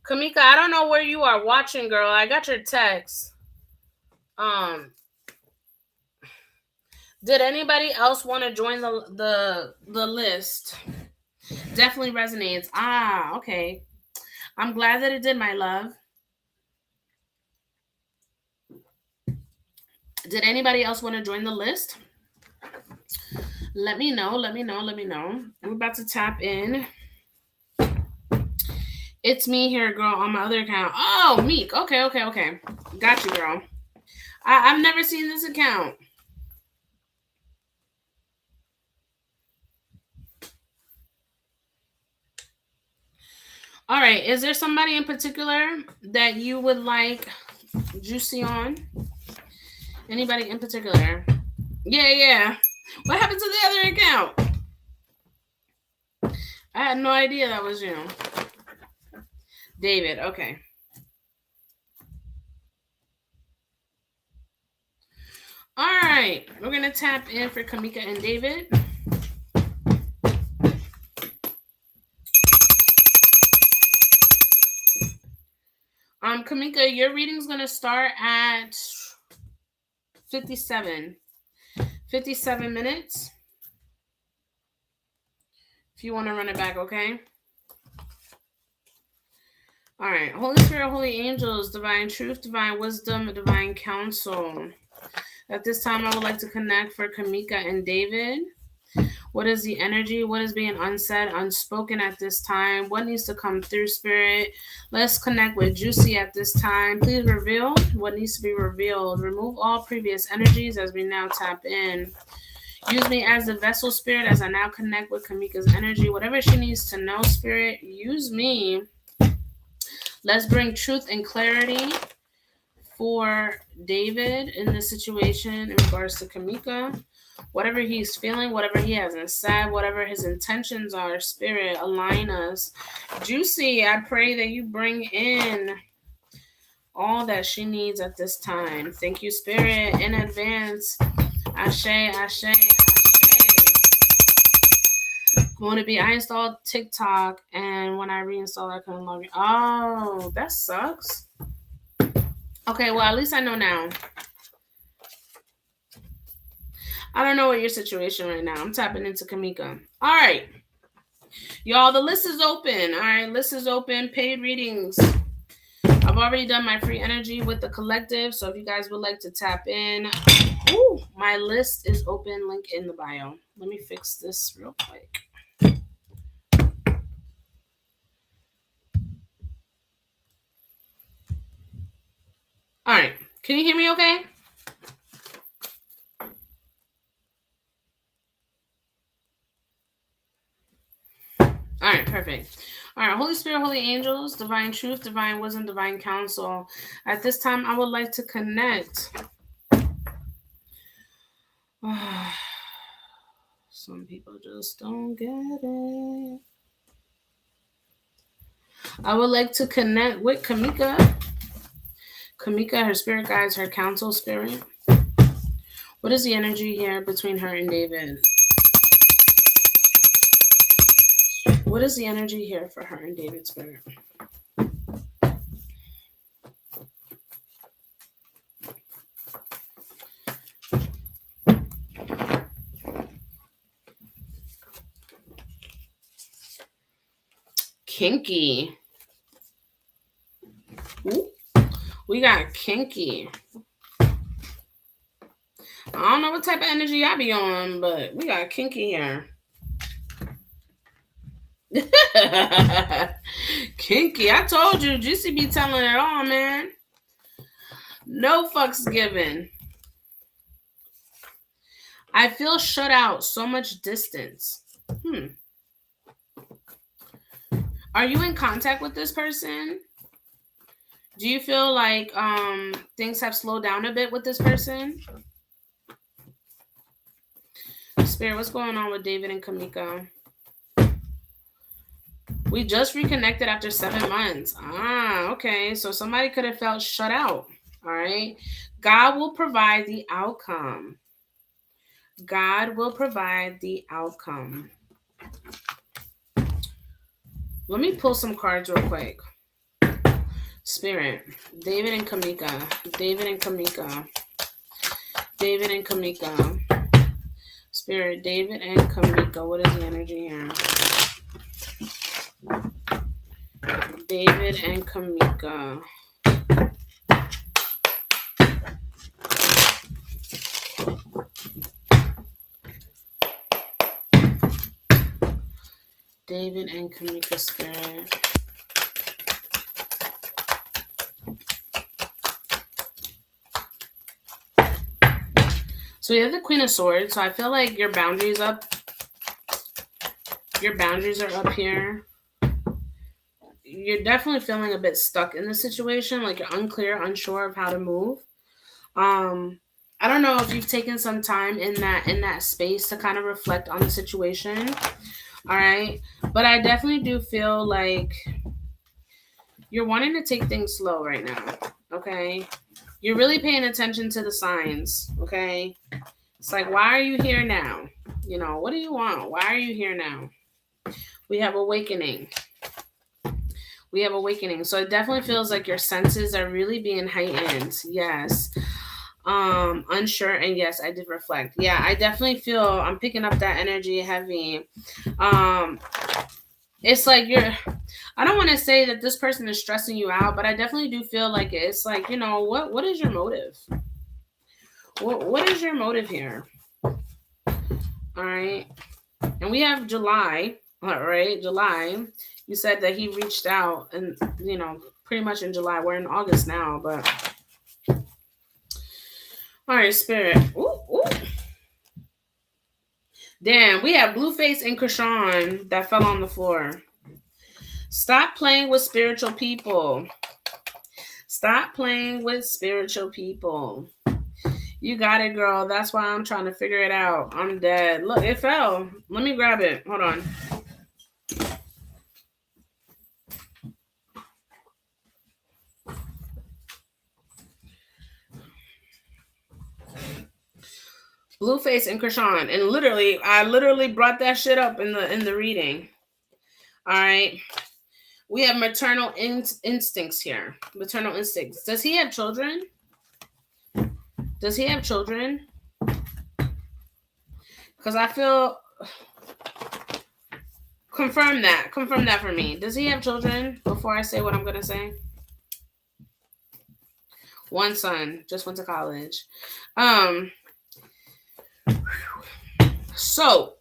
Kamika, I don't know where you are watching, girl. I got your text. Did anybody else want to join the list? Definitely resonates. Ah, okay. I'm glad that it did, my love. Did anybody else want to join the list? Let me know. Let me know. Let me know. We're about to tap in. It's me here, girl, on my other account. Oh, Meek. Okay, okay, okay. Got you, girl. I've never seen this account. All right. Is there somebody in particular that you would like Juicy on? Anybody in particular? Yeah, yeah. What happened to the other account? I had no idea that was you. David, okay. All right. We're going to tap in for Kamika and David. Kamika, your reading's going to start at 57 minutes. If you want to run it back, okay? All right. Holy Spirit, holy angels, divine truth, divine wisdom, divine counsel. At this time, I would like to connect for Kamika and David. What is the energy? What is being unsaid, unspoken at this time? What needs to come through, Spirit? Let's connect with Juicy at this time. Please reveal what needs to be revealed. Remove all previous energies as we now tap in. Use me as the vessel, Spirit, as I now connect with Kamika's energy. Whatever she needs to know, Spirit, use me. Let's bring truth and clarity for David in this situation in regards to Kamika. Whatever he's feeling, whatever he hasn't said, whatever his intentions are, Spirit, align us. Juicy, I pray that you bring in all that she needs at this time. Thank you, Spirit, in advance. Ashe, ashe, ashe. Want to be? I installed TikTok, and when I reinstalled, I couldn't log in. Oh, that sucks. Okay, well, at least I know now. I don't know what your situation right now. I'm tapping into Kamika. All right. Y'all, the list is open. All right, list is open. Paid readings. I've already done my free energy with the collective. So if you guys would like to tap in, my list is open. Link in the bio. Let me fix this real quick. All right. Can you hear me okay? All right, perfect. All right, Holy Spirit, holy angels, divine truth, divine wisdom, divine counsel. At this time, I would like to connect. Some people just don't get it. I would like to connect with Kamika. Kamika, her spirit guides, her counsel spirit. What is the energy here between her and David? What is the energy here for her and David spirit? Kinky. Ooh, we got kinky. I don't know what type of energy I be on, but we got kinky here. Kinky. I told you, Juicy be telling it all, man. No fucks given. I feel shut out. So much distance. Are you in contact with this person? Do you feel like things have slowed down a bit with this person? Spirit, what's going on with David and Kamika? We just reconnected after 7 months. Ah, okay. So somebody could have felt shut out. All right. God will provide the outcome. God will provide the outcome. Let me pull some cards real quick. Spirit, David and Kamika. David and Kamika. David and Kamika. Spirit, David and Kamika. What is the energy here? David and Kamika. David and Kamika, Spirit. So we have the Queen of Swords. So I feel like your boundaries up. Your boundaries are up here. You're definitely feeling a bit stuck in the situation. Like you're unclear, unsure of how to move. I don't know if you've taken some time in that space to kind of reflect on the situation. All right. But I definitely do feel like you're wanting to take things slow right now. Okay. You're really paying attention to the signs. Okay. It's like, why are you here now? What do you want? Why are you here now? We have awakening. So it definitely feels like your senses are really being heightened. Yes. Unsure, and yes, I did reflect. Yeah, I definitely feel I'm picking up that energy heavy. It's like I don't want to say that this person is stressing you out, but I definitely do feel like it's like, what is your motive? What is your motive here? All right. And we have July. All right, July. You said that he reached out, and pretty much in July. We're in August now, but all right, Spirit. Ooh, ooh. Damn, we have Blueface and Krishan that fell on the floor. Stop playing with spiritual people. Stop playing with spiritual people. You got it, girl. That's why I'm trying to figure it out. I'm dead. Look, it fell. Let me grab it. Hold on. Blueface and Krishan. And I literally brought that shit up in the reading. All right. We have maternal instincts here. Maternal instincts. Does he have children? Because I feel... Confirm that for me. Does he have children before I say what I'm going to say? One son. Just went to college. So...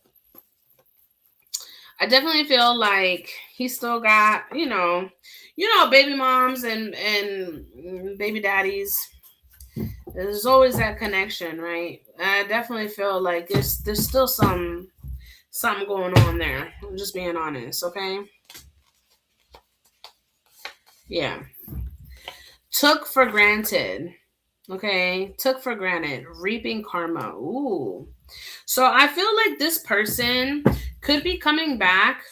I definitely feel like he still got, baby moms and baby daddies. There's always that connection, right? I definitely feel like there's still something going on there. I'm just being honest, okay? Yeah. Took for granted. Okay? Took for granted. Reaping karma. Ooh. So I feel like this person could be coming back.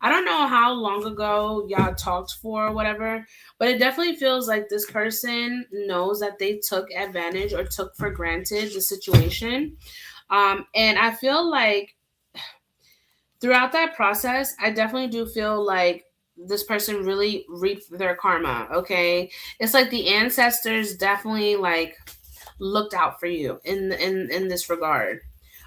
I don't know how long ago y'all talked for or whatever, but it definitely feels like this person knows that they took advantage or took for granted the situation. And I feel like throughout that process, I definitely do feel like this person really reaped their karma. Okay. It's like the ancestors definitely like looked out for you in this regard.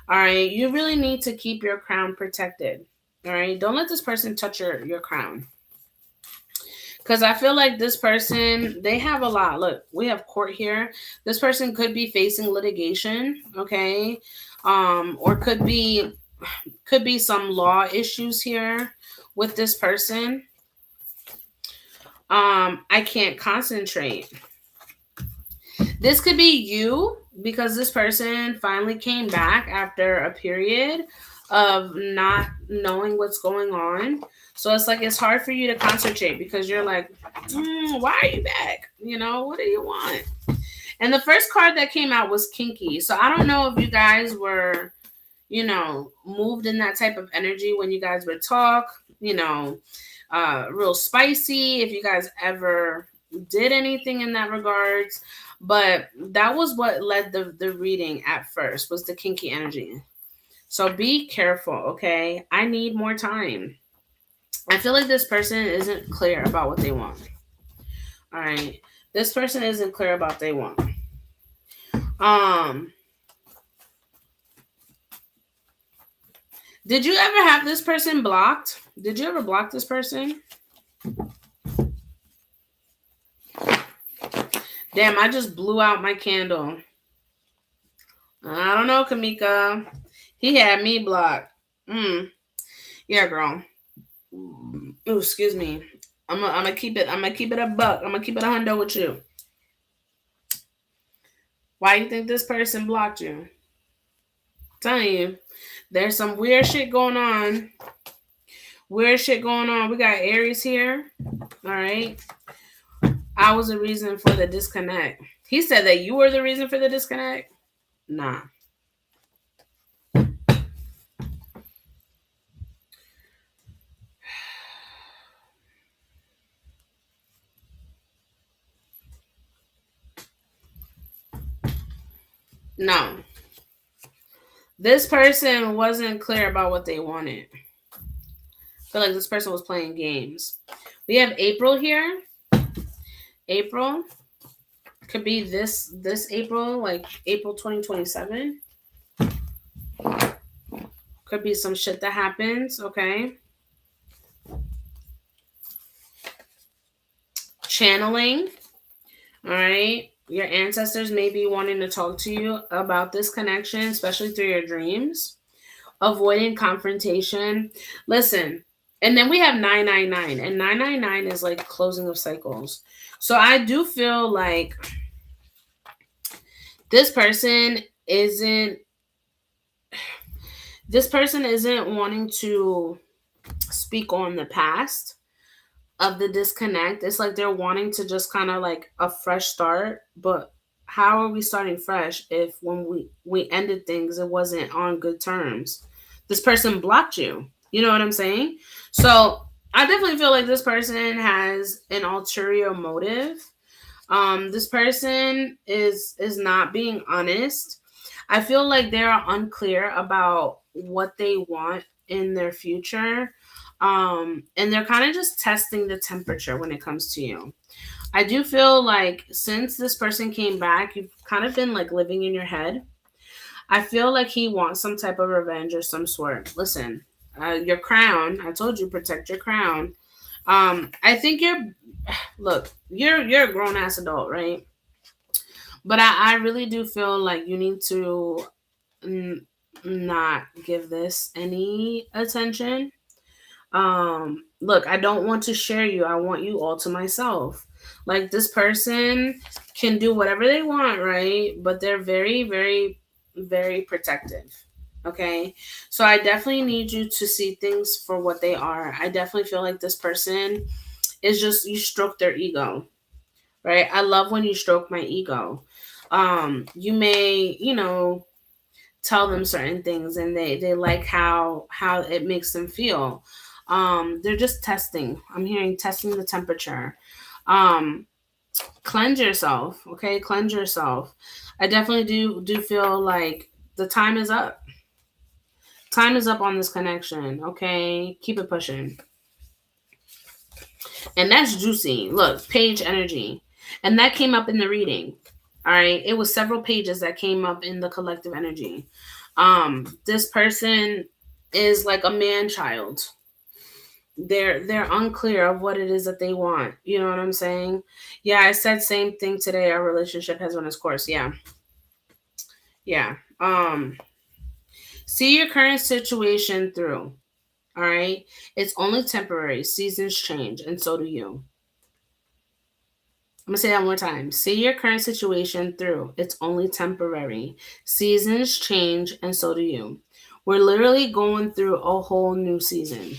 All right, you really need to keep your crown protected. All right, don't let this person touch your crown. Because I feel like this person, they have a lot. Look, we have court here. This person could be facing litigation, okay? Or could be some law issues here with this person. I can't concentrate. This could be you, because this person finally came back after a period of not knowing what's going on. So it's like it's hard for you to concentrate because you're like, why are you back? What do you want? And the first card that came out was kinky. So I don't know if you guys were, moved in that type of energy when you guys would talk, real spicy, if you guys ever did anything in that regards. But that was what led the reading at first, was the kinky energy. So be careful, okay? I need more time. I feel like this person isn't clear about what they want. All right. This person isn't clear about what they want. Did you ever have this person blocked? Did you ever block this person? Damn, I just blew out my candle. I don't know, Kamika. He had me blocked. Yeah, girl. Oh, excuse me. I'm gonna keep it. I'm gonna keep it a buck. I'm gonna keep it a hundo with you. Why you think this person blocked you? I'm telling you, there's some weird shit going on. Weird shit going on. We got Aries here. All right. I was the reason for the disconnect. He said that you were the reason for the disconnect. Nah. No. This person wasn't clear about what they wanted. I feel like this person was playing games. We have April here. April could be this April, like April 2027. Could be some shit that happens, okay? Channeling, all right? Your ancestors may be wanting to talk to you about this connection, especially through your dreams. Avoiding confrontation. Listen, and then we have 999, and 999 is like closing of cycles. So I do feel like this person isn't wanting to speak on the past of the disconnect. It's like they're wanting to just kind of like a fresh start, but how are we starting fresh if when we ended things it wasn't on good terms? This person blocked you. You know what I'm saying? So I definitely feel like this person has an ulterior motive. This person is not being honest. I feel like they're unclear about what they want in their future. And they're kind of just testing the temperature when it comes to you. I do feel like since this person came back, you've kind of been like living in your head. I feel like he wants some type of revenge or some sort. Listen, your crown. I told you protect your crown. I think you're a grown ass adult, right? But I really do feel like you need to not give this any attention. Look, I don't want to share you. I want you all to myself. Like this person can do whatever they want, right? But they're very, very, very protective. Okay. So I definitely need you to see things for what they are. I definitely feel like this person is just, you stroke their ego, right? I love when you stroke my ego. You may, tell them certain things and they like how it makes them feel. They're just testing. I'm hearing testing the temperature. um Cleanse yourself, okay? Cleanse yourself. I definitely do feel like the time is up. Time is up on this connection, okay? Keep it pushing. And that's juicy. Look, page energy. And that came up in the reading. All right. It was several pages that came up in the collective energy. This person is like a man child. They're unclear of what it is that they want. You know what I'm saying? Yeah, I said same thing today. Our relationship has run its course. Yeah. Yeah. See your current situation through. All right. It's only temporary. Seasons change, and so do you. I'm gonna say that one more time. See your current situation through. It's only temporary. Seasons change, and so do you. We're literally going through a whole new season.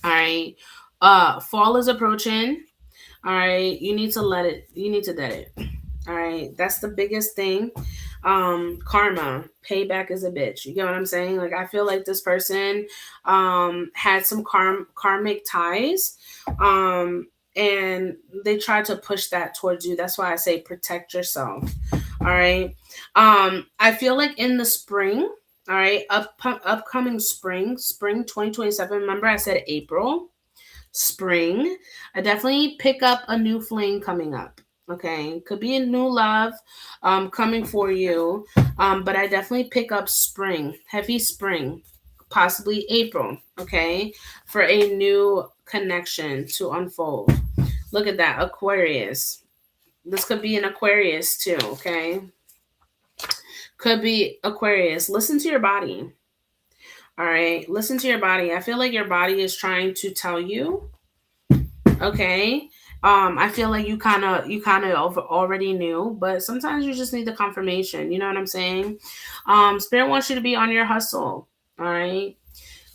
All right. Fall is approaching. All right. You need to let it. You need to dead it. All right. That's the biggest thing. Karma. Payback is a bitch. You get what I'm saying? Like I feel like this person had some karmic ties. And they try to push that towards you. That's why I say protect yourself. All right. I feel like in the spring, all right, upcoming spring 2027. Remember I said April, spring. I definitely pick up a new flame coming up. Okay, could be a new love coming for you. But I definitely pick up spring, heavy spring. possibly April, okay, for a new connection to unfold. Look at that, Aquarius. This could be an Aquarius too, okay? Could be Aquarius. Listen to your body. All right, listen to your body. I feel like your body is trying to tell you, okay? I feel like you kind of already knew, but sometimes you just need the confirmation. You know what I'm saying? Spirit wants you to be on your hustle. All right.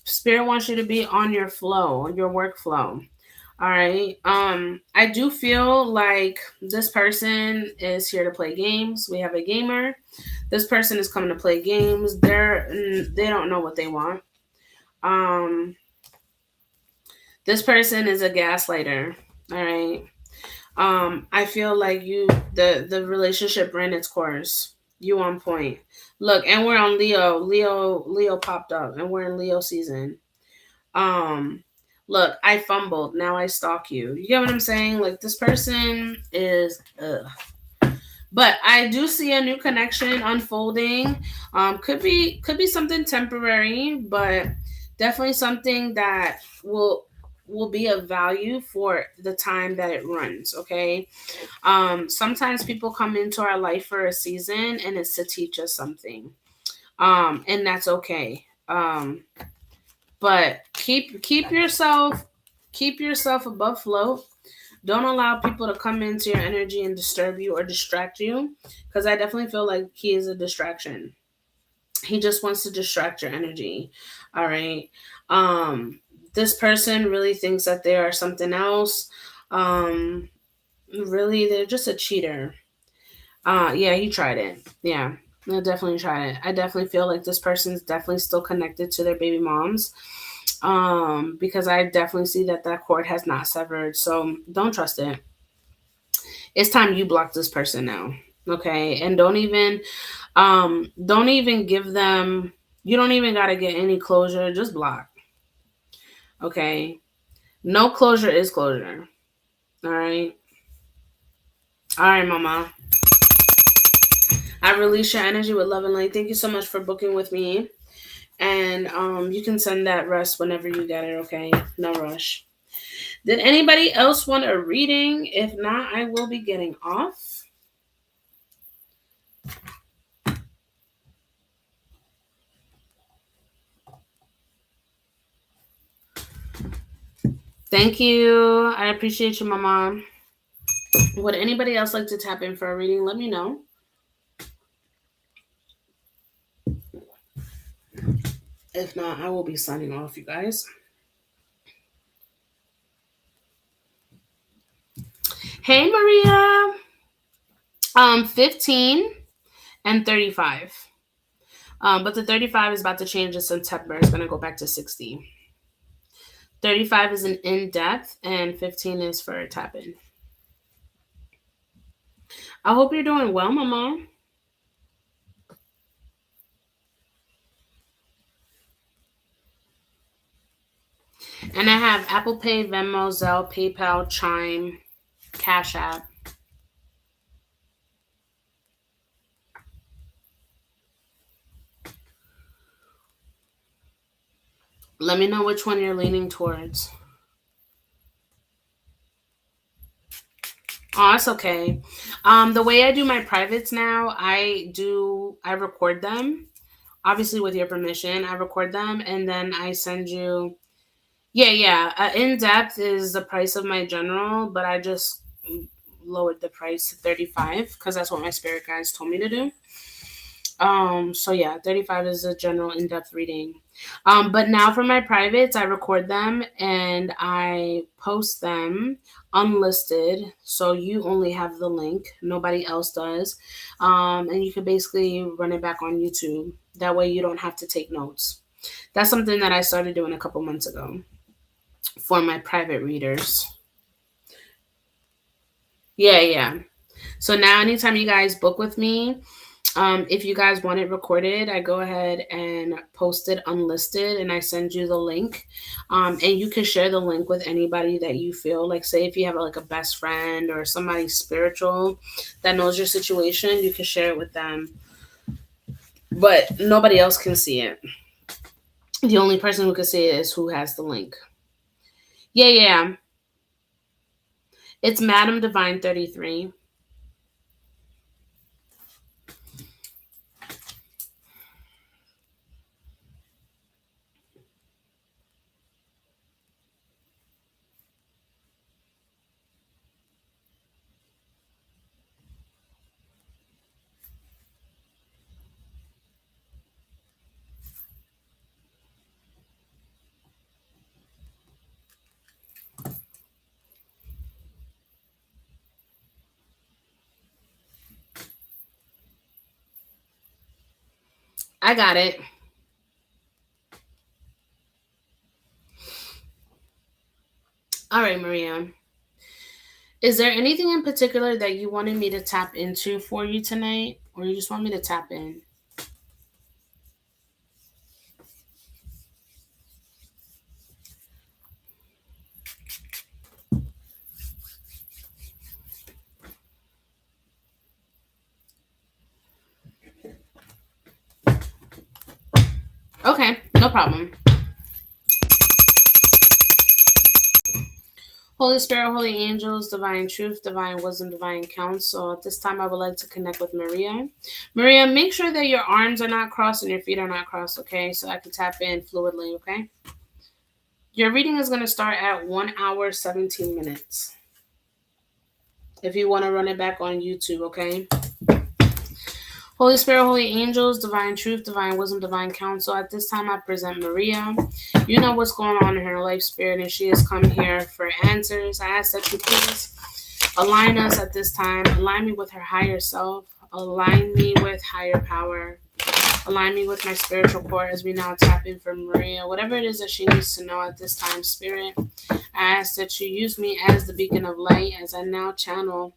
Spirit wants you to be on your flow, your workflow. All right. I do feel like this person is here to play games. We have a gamer. This person is coming to play games. They don't know what they want. Um, this person is a gaslighter. All right. I feel like the relationship ran its course. You on point. Look, and we're on Leo. Leo popped up, and we're in Leo season. Um, Look, I fumbled. Now I stalk you. You get what I'm saying? Like this person is. Ugh. But I do see a new connection unfolding. Could be something temporary, but definitely something that will be of value for the time that it runs. Okay. Sometimes people come into our life for a season, and it's to teach us something. And that's okay. But keep yourself above float. Don't allow people to come into your energy and disturb you or distract you, because I definitely feel like he is a distraction. He just wants to distract your energy. All right. This person really thinks that they are something else. Um, Really, they're just a cheater. Yeah, he tried it. Yeah, I definitely tried it. I definitely feel like this person's definitely still connected to their baby moms. Because I definitely see that that cord has not severed. So don't trust it. It's time you block this person now. Okay, and don't even give them. You don't even gotta get any closure. Just block. Okay, no closure is closure. All right, all right, mama. I release your energy with love and light. Thank you so much for booking with me. And you can send that rest whenever you get it, okay? No rush. Did anybody else want a reading? If not, I will be getting off. Thank you. I appreciate you, Mama. Would anybody else like to tap in for a reading? Let me know. If not, I will be signing off, you guys. Hey, Maria. 15 and 35. But the 35 is about to change in September. It's going to go back to 60. 35 is an in-depth, and 15 is for a tap-in. I hope you're doing well, Mama. And I have Apple Pay, Venmo, Zelle, PayPal, Chime, Cash App. Let me know which one you're leaning towards. Oh, it's okay. The way I do my privates now, I record them. Obviously with your permission, I record them and then I send you. Yeah, yeah. In depth is the price of my general, but I just lowered the price to 35 because that's what my spirit guides told me to do. So yeah, 35 is a general in-depth reading. But now for my privates, I record them and I post them unlisted. So you only have the link, nobody else does. And you can basically run it back on YouTube. That way you don't have to take notes. That's something that I started doing a couple months ago for my private readers. Yeah, yeah. So now anytime you guys book with me, if you guys want it recorded, I go ahead and post it unlisted and I send you the link. And you can share the link with anybody that you feel like, say, if you have like a best friend or somebody spiritual that knows your situation, you can share it with them. But nobody else can see it. The only person who could see it is who has the link. Yeah, yeah. It's Madam Divine 33. I got it. All right, Maria. Is there anything in particular that you wanted me to tap into for you tonight? Or you just want me to tap in? Okay, no problem. Holy Spirit, holy angels, divine truth, divine wisdom, divine counsel. At this time, I would like to connect with Maria. Maria, make sure that your arms are not crossed and your feet are not crossed, okay? So I can tap in fluidly, okay? Your reading is going to start at 1 hour, 17 minutes. If you want to run it back on YouTube, okay? Holy Spirit, holy angels, divine truth, divine wisdom, divine counsel. At this time, I present Maria. You know what's going on in her life, Spirit, and she has come here for answers. I ask that you please align us at this time. Align me with her higher self. Align me with higher power. Align me with my spiritual core as we now tap in for Maria. Whatever it is that she needs to know at this time, Spirit, I ask that you use me as the beacon of light as I now channel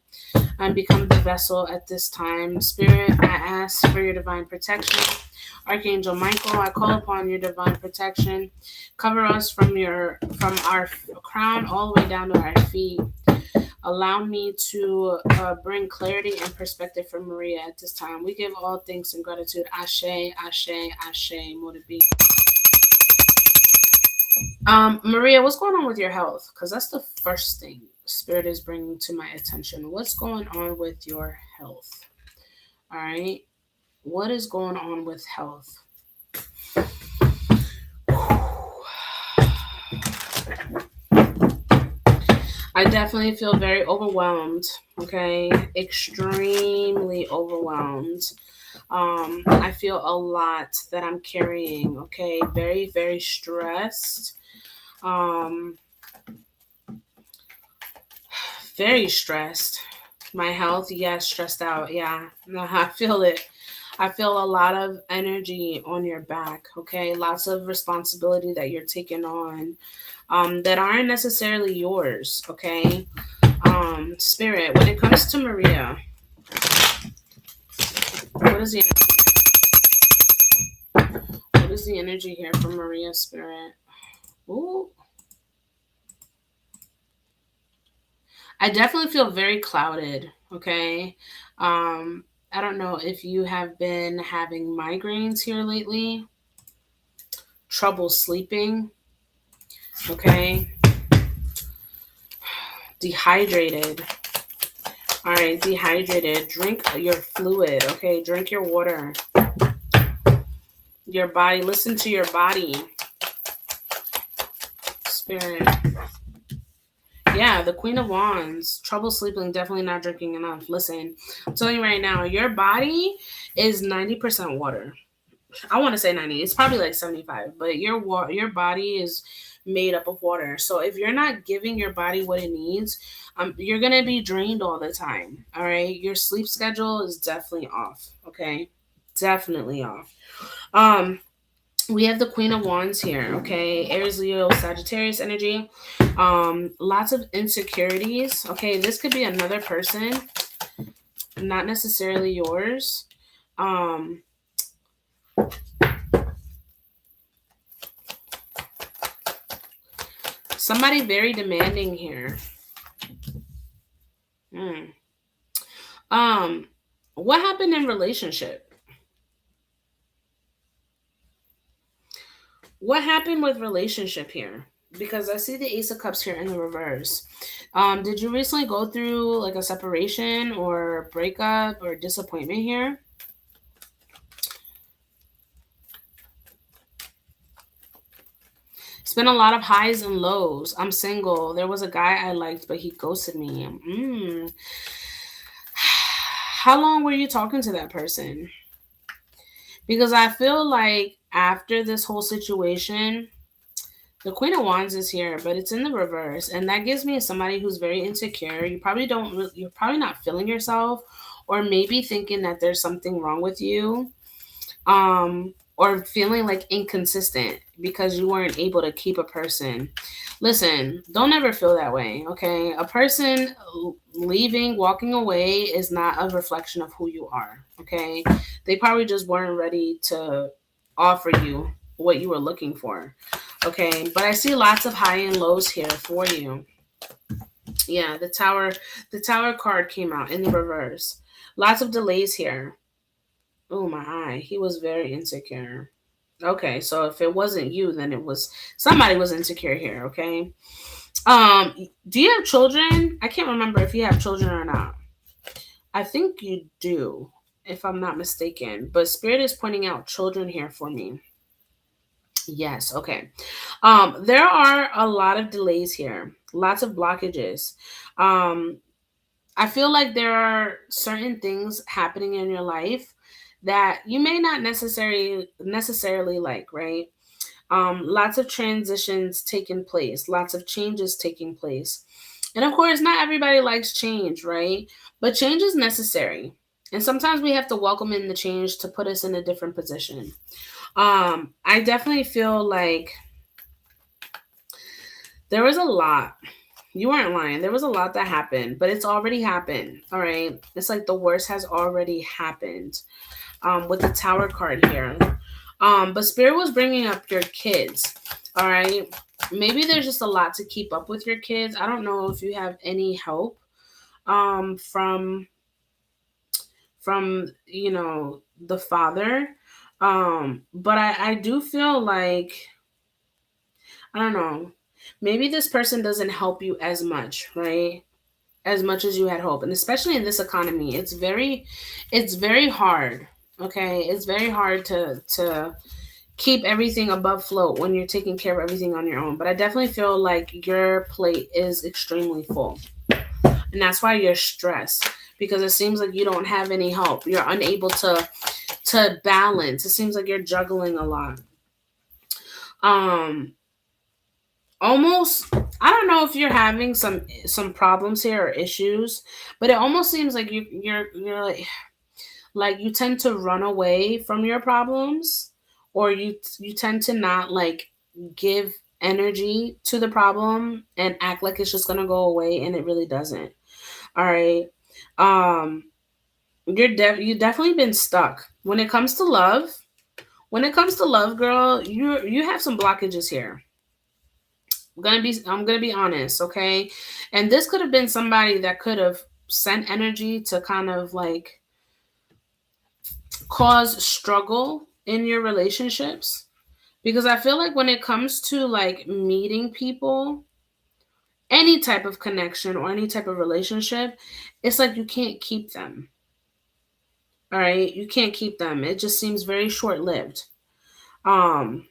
and become the vessel at this time. Spirit, I ask for your divine protection. Archangel Michael, I call upon your divine protection. Cover us from our crown all the way down to our feet. Allow me to bring clarity and perspective for Maria at this time. We give all thanks and gratitude. Ashe, Ashe, Ashe, more to be. Maria, what's going on with your health? Because that's the first thing Spirit is bringing to my attention. What's going on with your health? All right. What is going on with health? I definitely feel very overwhelmed. Okay. Extremely overwhelmed. I feel a lot that I'm carrying. Okay. Very, very stressed. Um, Very stressed. My health, yes, stressed out. Yeah. No, I feel it. I feel a lot of energy on your back, okay? Lots of responsibility that you're taking on that aren't necessarily yours, okay? Spirit, when it comes to Maria, what is the what is the energy here for Maria, Spirit? Ooh. I definitely feel very clouded, okay? I don't know if you have been having migraines here lately, trouble sleeping, okay? Dehydrated. All right, dehydrated. Drink your fluid, okay? Drink your water. Your body, listen to your body. Spirit. Yeah, the Queen of Wands. Trouble sleeping, definitely not drinking enough. Listen, I'm telling you right now, your body is 90% water. I want to say 90. It's probably like 75, but your body is made up of water. So if you're not giving your body what it needs, you're going to be drained all the time. All right? Your sleep schedule is definitely off, okay? Definitely off. Um we have the Queen of Wands here, okay? Aries, Leo, Sagittarius energy. Lots of insecurities. Okay, this could be another person, not necessarily yours. Um Somebody very demanding here. Mm. Um, what happened in relationship? What happened with relationship here? Because I see the Ace of Cups here in the reverse. Did you recently go through like a separation or breakup or disappointment here? It's been a lot of highs and lows. I'm single. There was a guy I liked, but he ghosted me. How long were you talking to that person? Because I feel like after this whole situation, the Queen of Wands is here, but it's in the reverse, and that gives me somebody who's very insecure. You probably don't. You're probably not feeling yourself, or maybe thinking that there's something wrong with you, or feeling like inconsistent because you weren't able to keep a person. Listen, don't ever feel that way. Okay, a person leaving, walking away is not a reflection of who you are. Okay, they probably just weren't ready to offer you what you were looking for. Okay, but I see lots of high and lows here for you. Yeah, the tower card came out in the reverse. Lots of delays here. Oh my eye, he was very insecure. Okay, so if it wasn't you, then it was somebody was insecure here, okay? Do you have children? I can't remember if you have children or not. I think you do, if I'm not mistaken. But Spirit is pointing out children here for me. Yes, okay. There are a lot of delays here, lots of blockages. Um, I feel like there are certain things happening in your life that you may not necessarily like, right? Lots of transitions taking place, lots of changes taking place. And of course, not everybody likes change, right? But change is necessary. And sometimes we have to welcome in the change to put us in a different position. I definitely feel like there was a lot. You weren't lying. There was a lot that happened, but it's already happened. All right. It's like the worst has already happened. With the Tower card here. But Spirit was bringing up your kids. All right. Maybe there's just a lot to keep up with your kids. I don't know if you have any help from the father. But I do feel like I don't know. Maybe this person doesn't help you as much, right? As much as you had hoped. And especially in this economy, it's very hard. Okay? It's very hard to keep everything above float when you're taking care of everything on your own. But I definitely feel like your plate is extremely full. And that's why you're stressed because it seems like you don't have any help. You're unable to balance. It seems like you're juggling a lot. Um almost I don't know if you're having some problems here or issues, but it almost seems like you're like you tend to run away from your problems, or you tend to not like give energy to the problem and act like it's just gonna go away, and it really doesn't. All right. um you definitely been stuck when it comes to love. When it comes to love, girl, you have some blockages here. I'm gonna be honest, okay? And this could have been somebody that could have sent energy to kind of like cause struggle in your relationships. Because I feel like when it comes to like meeting people, any type of connection or any type of relationship, it's like you can't keep them. All right? You can't keep them. It just seems very short-lived. Um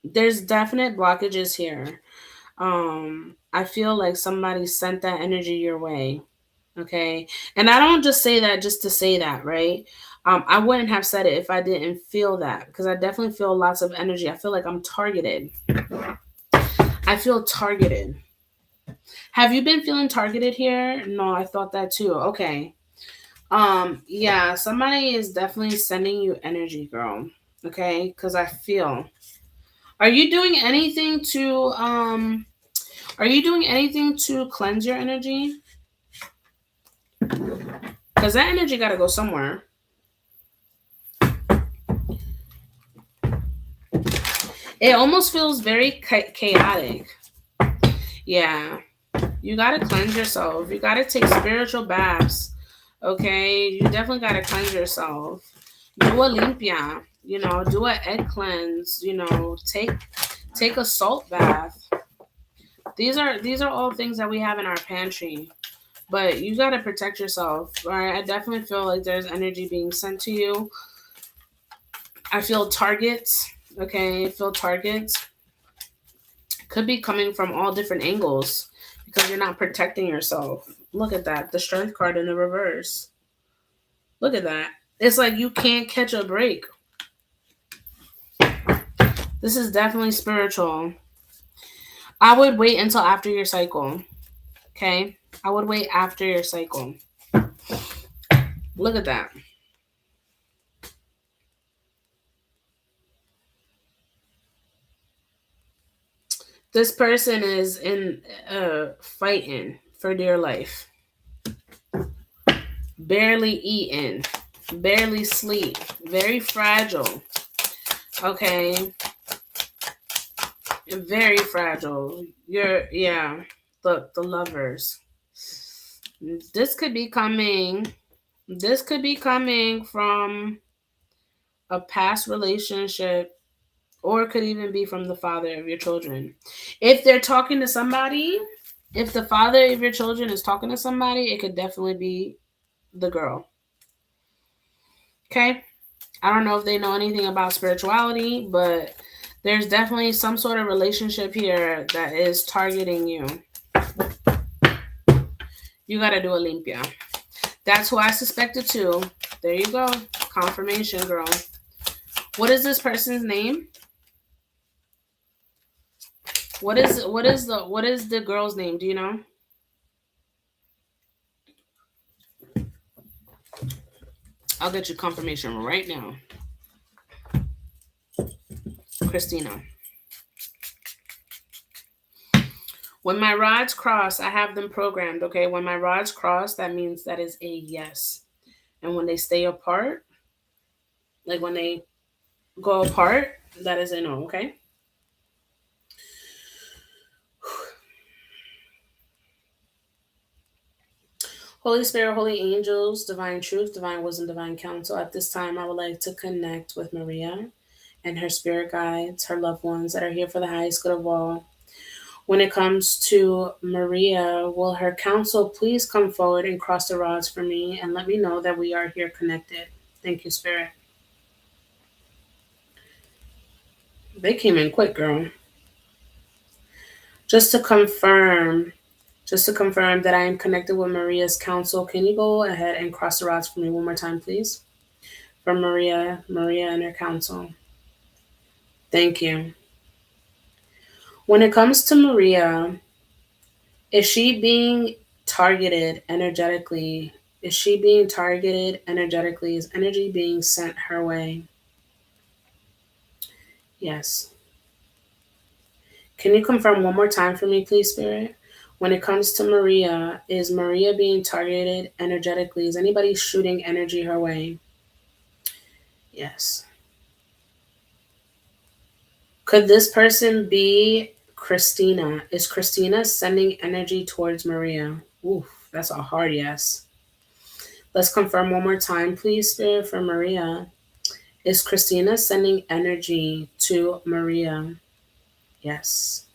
there's definite blockages here. I feel like somebody sent that energy your way. Okay. And I don't just say that just to say that, right? I wouldn't have said it if I didn't feel that, because I definitely feel lots of energy. I feel like I'm targeted. I feel targeted. Have you been feeling targeted here? No, I thought that too. Okay. Yeah, somebody is definitely sending you energy, girl. Okay? Cuz I feel. Are you doing anything to cleanse your energy? Cuz that energy got to go somewhere. It almost feels very chaotic. Yeah. You got to cleanse yourself. You got to take spiritual baths. Okay? You definitely got to cleanse yourself. Do a limpia, do an egg cleanse, take a salt bath. These are all things that we have in our pantry. But you gotta protect yourself. All right. I definitely feel like there's energy being sent to you. I feel targets. Okay, I feel targets. Could be coming from all different angles because you're not protecting yourself. Look at that. The strength card in the reverse. Look at that. It's like you can't catch a break. This is definitely spiritual. I would wait until after your cycle. Okay? I would wait after your cycle. Look at that. This person is in fighting for dear life. Barely eating. Barely sleep. Very fragile. Okay? Very fragile. The lovers. This could be coming. This could be coming from a past relationship, or it could even be from the father of your children. If they're talking to somebody, if the father of your children is talking to somebody, it could definitely be the girl. Okay? I don't know if they know anything about spirituality, but there's definitely some sort of relationship here that is targeting you. You got to do a limpia. That's who I suspected too. There you go. Confirmation, girl. What is this person's name? What is the girl's name? Do you know? I'll get you confirmation right now. Christina. When my rods cross, I have them programmed, okay? When my rods cross, that means that is a yes. And when they stay apart, like when they go apart, that is a no, okay? Holy Spirit, holy angels, divine truth, divine wisdom, divine counsel. At this time, I would like to connect with Maria and her spirit guides, her loved ones that are here for the highest good of all. When it comes to Maria, will her counsel please come forward and cross the rods for me and let me know that we are here connected? Thank you, Spirit. They came in quick, girl. Just to confirm, that I am connected with Maria's counsel, can you go ahead and cross the rods for me one more time, please? For Maria and her counsel. Thank you. When it comes to Maria, is she being targeted energetically? Is she being targeted energetically? Is energy being sent her way? Yes. Can you confirm one more time for me, please, Spirit? When it comes to Maria, is Maria being targeted energetically? Is anybody shooting energy her way? Yes. Could this person be Christina? Is Christina sending energy towards Maria? Oof, that's a hard yes. Let's confirm one more time, please, Spirit, for Maria. Is Christina sending energy to Maria? Yes.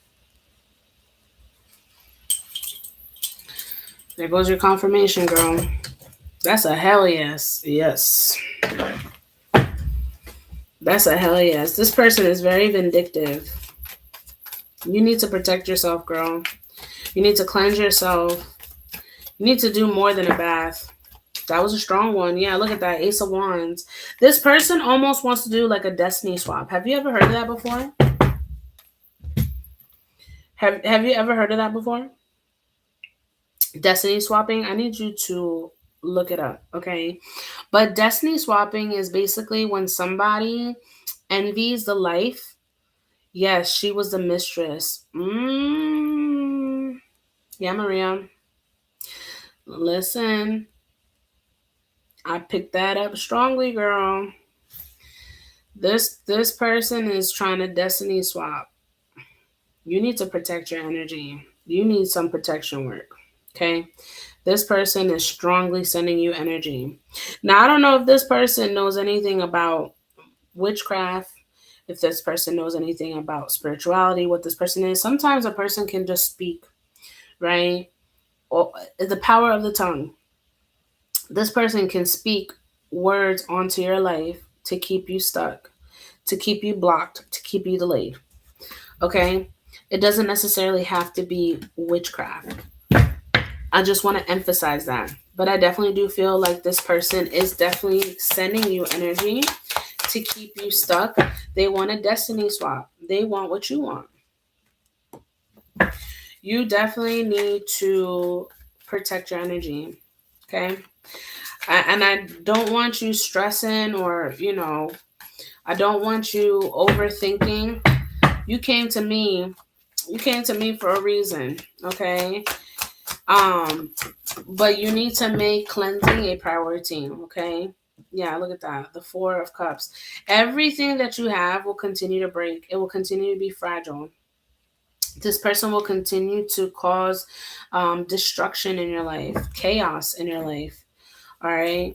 There goes your confirmation, girl. That's a hell yes. Yes. That's a hell yes. This person is very vindictive. You need to protect yourself, girl. You need to cleanse yourself. You need to do more than a bath. That was a strong one. Yeah, look at that. Ace of Wands. This person almost wants to do like a destiny swap. Have you ever heard of that before? Have you ever heard of that before? Destiny swapping. I need you to look it up, okay? But destiny swapping is basically when somebody envies the life. Yes, she was the mistress. Yeah, Maria. Listen, I picked that up strongly, girl. This person is trying to destiny swap. You need to protect your energy. You need some protection work. Okay? This person is strongly sending you energy. Now, I don't know if this person knows anything about witchcraft, if this person knows anything about spirituality, what this person is. Sometimes a person can just speak, right? Or the power of the tongue. This person can speak words onto your life to keep you stuck, to keep you blocked, to keep you delayed. Okay? It doesn't necessarily have to be witchcraft. I just want to emphasize that. But I definitely do feel like this person is definitely sending you energy to keep you stuck. They want a destiny swap. They want what you want. You definitely need to protect your energy. Okay? And I don't want you stressing or, I don't want you overthinking. You came to me. You came to me for a reason. Okay? Um, but you need to make cleansing a priority, okay? Yeah, look at that. The Four of Cups. Everything that you have will continue to break. It will continue to be fragile. This person will continue to cause destruction in your life, chaos in your life. All right.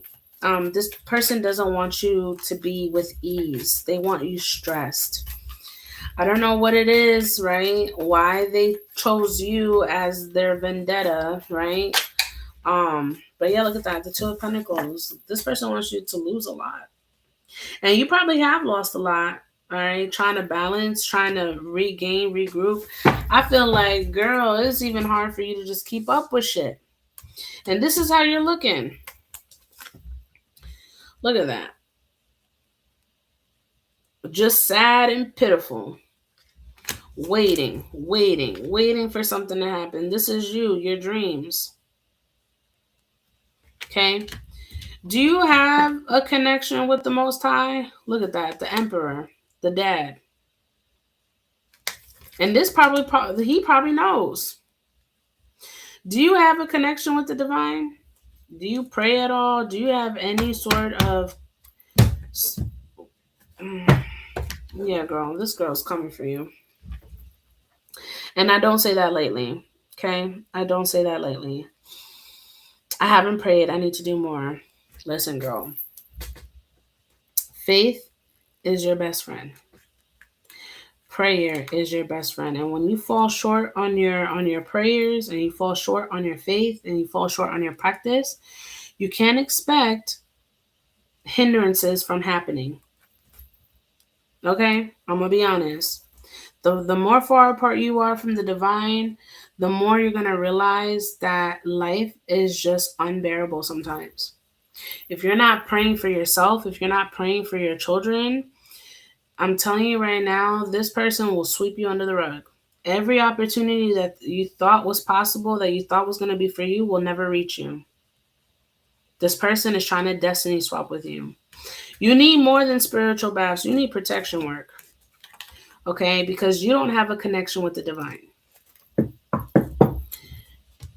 This person doesn't want you to be with ease. They want you stressed. I don't know what it is, right? Why they chose you as their vendetta, right? But yeah, look at that. The Two of Pentacles. This person wants you to lose a lot. And you probably have lost a lot. All right. Trying to balance, trying to regain, regroup. I feel like, girl, it's even hard for you to just keep up with shit. And this is how you're looking. Look at that. Just sad and pitiful. Waiting for something to happen. This is you, your dreams. Okay. Do you have a connection with the Most High? Look at that. The Emperor, the dad. And this he probably knows. Do you have a connection with the divine? Do you pray at all? Do you have any sort of yeah, girl, this girl's coming for you. And I don't say that lately. Okay? I don't say that lately. I haven't prayed. I need to do more. Listen, girl. Faith is your best friend. Prayer is your best friend. And when you fall short on your prayers, and you fall short on your faith, and you fall short on your practice, you can't expect hindrances from happening. Okay? I'm going to be honest. The more far apart you are from the divine, the more you're going to realize that life is just unbearable sometimes. If you're not praying for yourself, if you're not praying for your children, I'm telling you right now, this person will sweep you under the rug. Every opportunity that you thought was possible, that you thought was going to be for you, will never reach you. This person is trying to destiny swap with you. You need more than spiritual baths. You need protection work. Okay? Because you don't have a connection with the divine.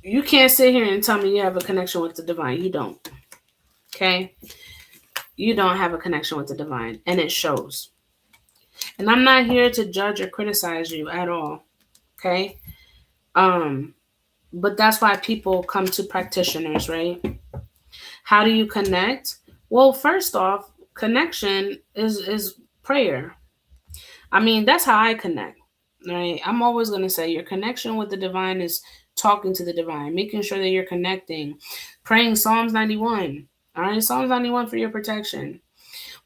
You can't sit here and tell me you have a connection with the divine. You don't. Okay? You don't have a connection with the divine. And it shows. And I'm not here to judge or criticize you at all. Okay? But that's why people come to practitioners, right? How do you connect? Well, first off, connection is prayer. I mean, that's how I connect. Right? I'm always going to say your connection with the divine is talking to the divine, making sure that you're connecting, praying Psalms 91. All right, Psalms 91 for your protection.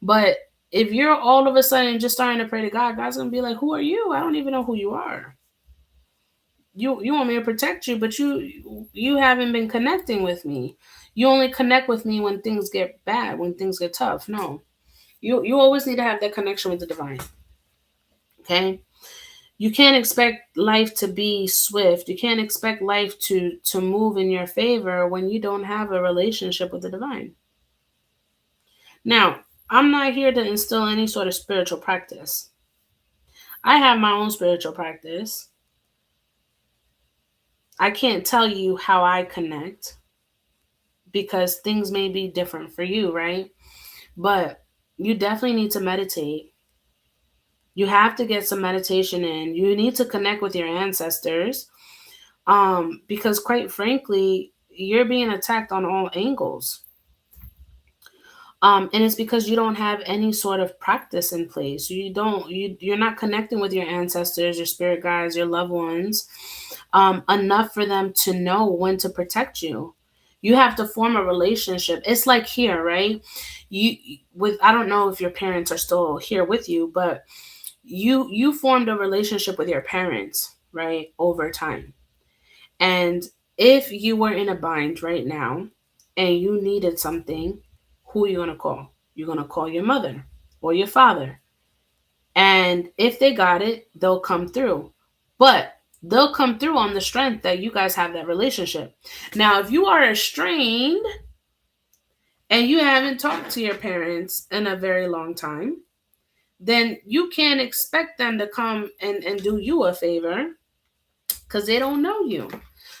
But if you're all of a sudden just starting to pray to God, God's going to be like, who are you? I don't even know who you are. You want me to protect you, but you haven't been connecting with me. You only connect with me when things get bad, when things get tough. No. You always need to have that connection with the divine. Okay? You can't expect life to be swift. You can't expect life to move in your favor when you don't have a relationship with the divine. Now, I'm not here to instill any sort of spiritual practice. I have my own spiritual practice. I can't tell you how I connect because things may be different for you, right? But you definitely need to meditate. You have to get some meditation in. You need to connect with your ancestors. Because quite frankly, you're being attacked on all angles. And it's because you don't have any sort of practice in place. You're not connecting with your ancestors, your spirit guides, your loved ones, enough for them to know when to protect you. You have to form a relationship. It's like here, right? You with I don't know if your parents are still here with you, but you formed a relationship with your parents, right, over time. And if you were in a bind right now and you needed something, who are you going to call? You're going to call your mother or your father. And if they got it, they'll come through. But they'll come through on the strength that you guys have that relationship. Now, if you are estranged and you haven't talked to your parents in a very long time, then you can't expect them to come and do you a favor because they don't know you.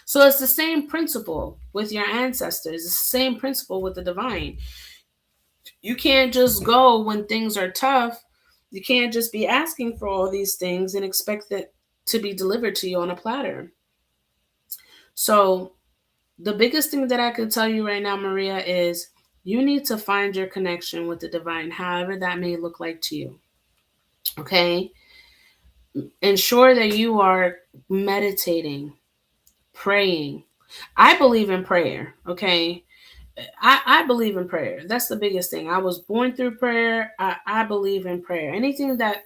So it's the same principle with your ancestors. It's the same principle with the divine. You can't just go when things are tough. You can't just be asking for all these things and expect that to be delivered to you on a platter. So the biggest thing that I can tell you right now, Maria, is you need to find your connection with the divine, however that may look like to you. Okay? Ensure that you are meditating, praying. I believe in prayer, okay? I believe in prayer. That's the biggest thing. I was born through prayer. I believe in prayer. Anything that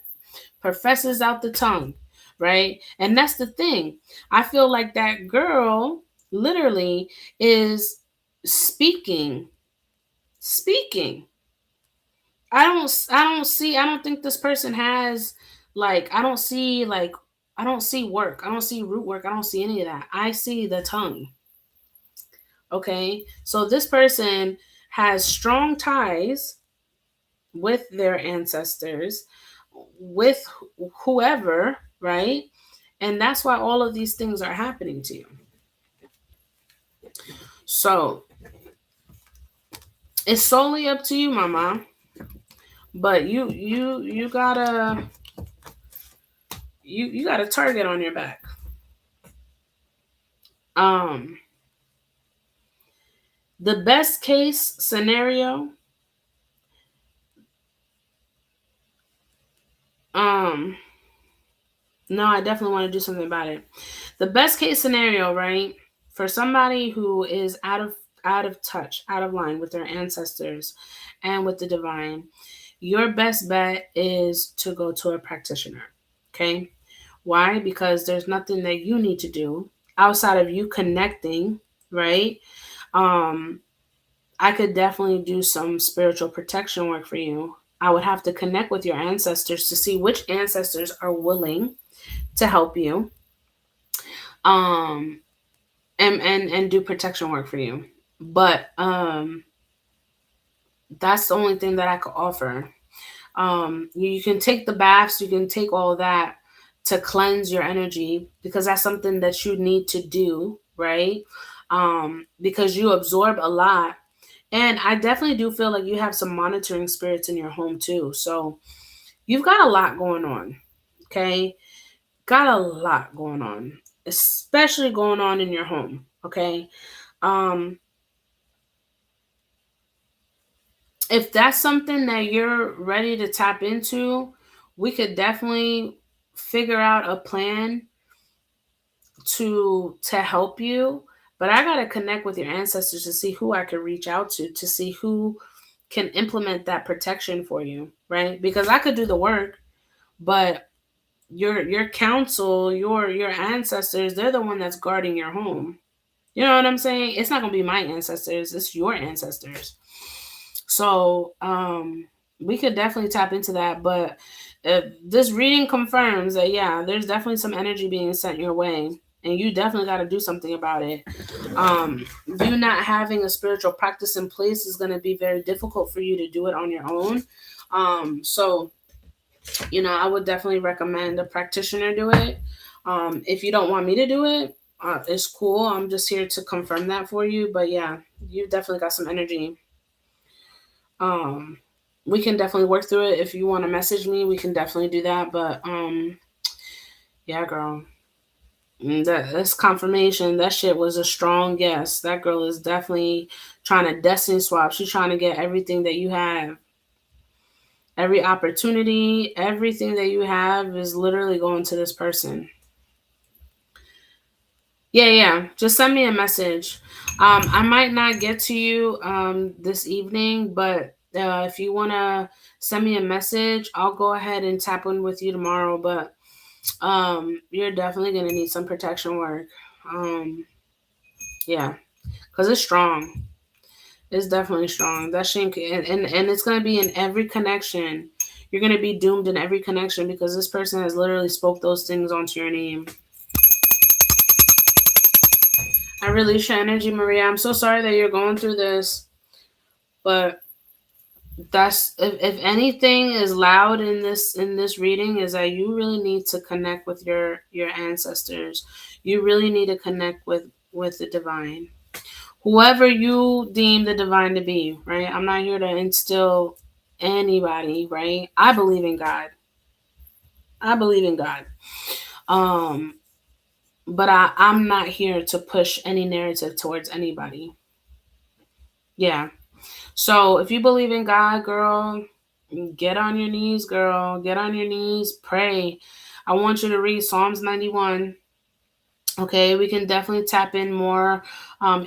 professes out the tongue, right? And that's the thing. I feel like that girl literally is speaking. Speaking. I don't think this person has like I don't see work. I don't see root work. I don't see any of that. I see the tongue. Okay? So this person has strong ties with their ancestors, with whoever, right? And that's why all of these things are happening to you. So it's solely up to you, mama. But you gotta you got a target on your back. Um the best case scenario, um no, I definitely want to do something about it. The best case scenario, right? For somebody who is out of touch, out of line with their ancestors and with the divine, your best bet is to go to a practitioner. Okay? Why? Because there's nothing that you need to do outside of you connecting, right? Um I could definitely do some spiritual protection work for you. I would have to connect with your ancestors to see which ancestors are willing to help you, um and do protection work for you. But that's the only thing that I could offer. You can take the baths, you can take all that to cleanse your energy, because that's something that you need to do, right? Because you absorb a lot. And I definitely do feel like you have some monitoring spirits in your home too. So you've got a lot going on. Okay? Got a lot going on, especially going on in your home. Okay? Um, if that's something that you're ready to tap into, we could definitely figure out a plan to help you. But I gotta connect with your ancestors to see who I could reach out to see who can implement that protection for you, right? Because I could do the work, but your council, your ancestors, they're the one that's guarding your home. You know what I'm saying? It's not gonna be my ancestors, it's your ancestors. So we could definitely tap into that. But this reading confirms that, yeah, there's definitely some energy being sent your way. And you definitely got to do something about it. You not having a spiritual practice in place is going to be very difficult for you to do it on your own. So, I would definitely recommend a practitioner do it. If you don't want me to do it, it's cool. I'm just here to confirm that for you. But yeah, you definitely got some energy. Um, we can definitely work through it. If you want to message me, we can definitely do that. But yeah, girl. That's confirmation. That shit was a strong yes. That girl is definitely trying to destiny swap. She's trying to get everything that you have. Every opportunity, everything that you have is literally going to this person. Yeah, yeah. Just send me a message. I might not get to you this evening, but if you wanna send me a message, I'll go ahead and tap in with you tomorrow. But you're definitely gonna need some protection work. Um, yeah, because it's strong. It's definitely strong. That shame, and it's gonna be in every connection. You're gonna be doomed in every connection because this person has literally spoke those things onto your name. I release your energy, Maria. I'm so sorry that you're going through this, but that's if anything is loud in this reading is that you really need to connect with your ancestors. You really need to connect with the divine, whoever you deem the divine to be. Right? I'm not here to instill anybody. Right? I believe in God. I believe in God. Um, but I'm not here to push any narrative towards anybody. Yeah. So if you believe in God, girl, get on your knees, girl. Get on your knees, pray. I want you to read Psalms 91. Okay, we can definitely tap in more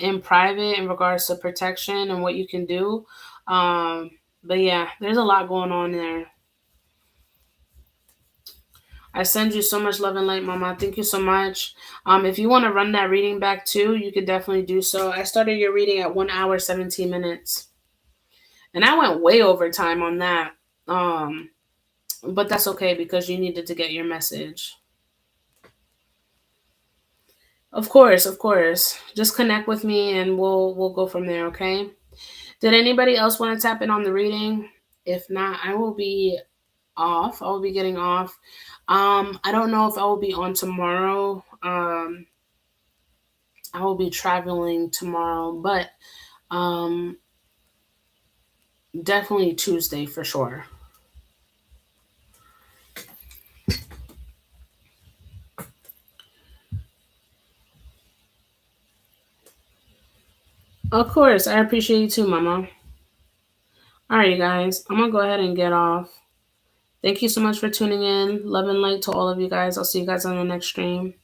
in private in regards to protection and what you can do. Um, but yeah, there's a lot going on there. I send you so much love and light, Mama. Thank you so much. If you want to run that reading back too, you could definitely do so. I started your reading at 1 hour 17 minutes, and I went way over time on that. Um, but that's okay because you needed to get your message. Of course, of course. Just connect with me and we'll go from there, okay? Did anybody else want to tap in on the reading? If not, I will be off. I will be getting off. I don't know if I will be on tomorrow. I will be traveling tomorrow, but um definitely Tuesday for sure. Of course, I appreciate you too, Mama. All right, you guys, I'm gonna go ahead and get off. Thank you so much for tuning in. Love and light to all of you guys. I'll see you guys on the next stream.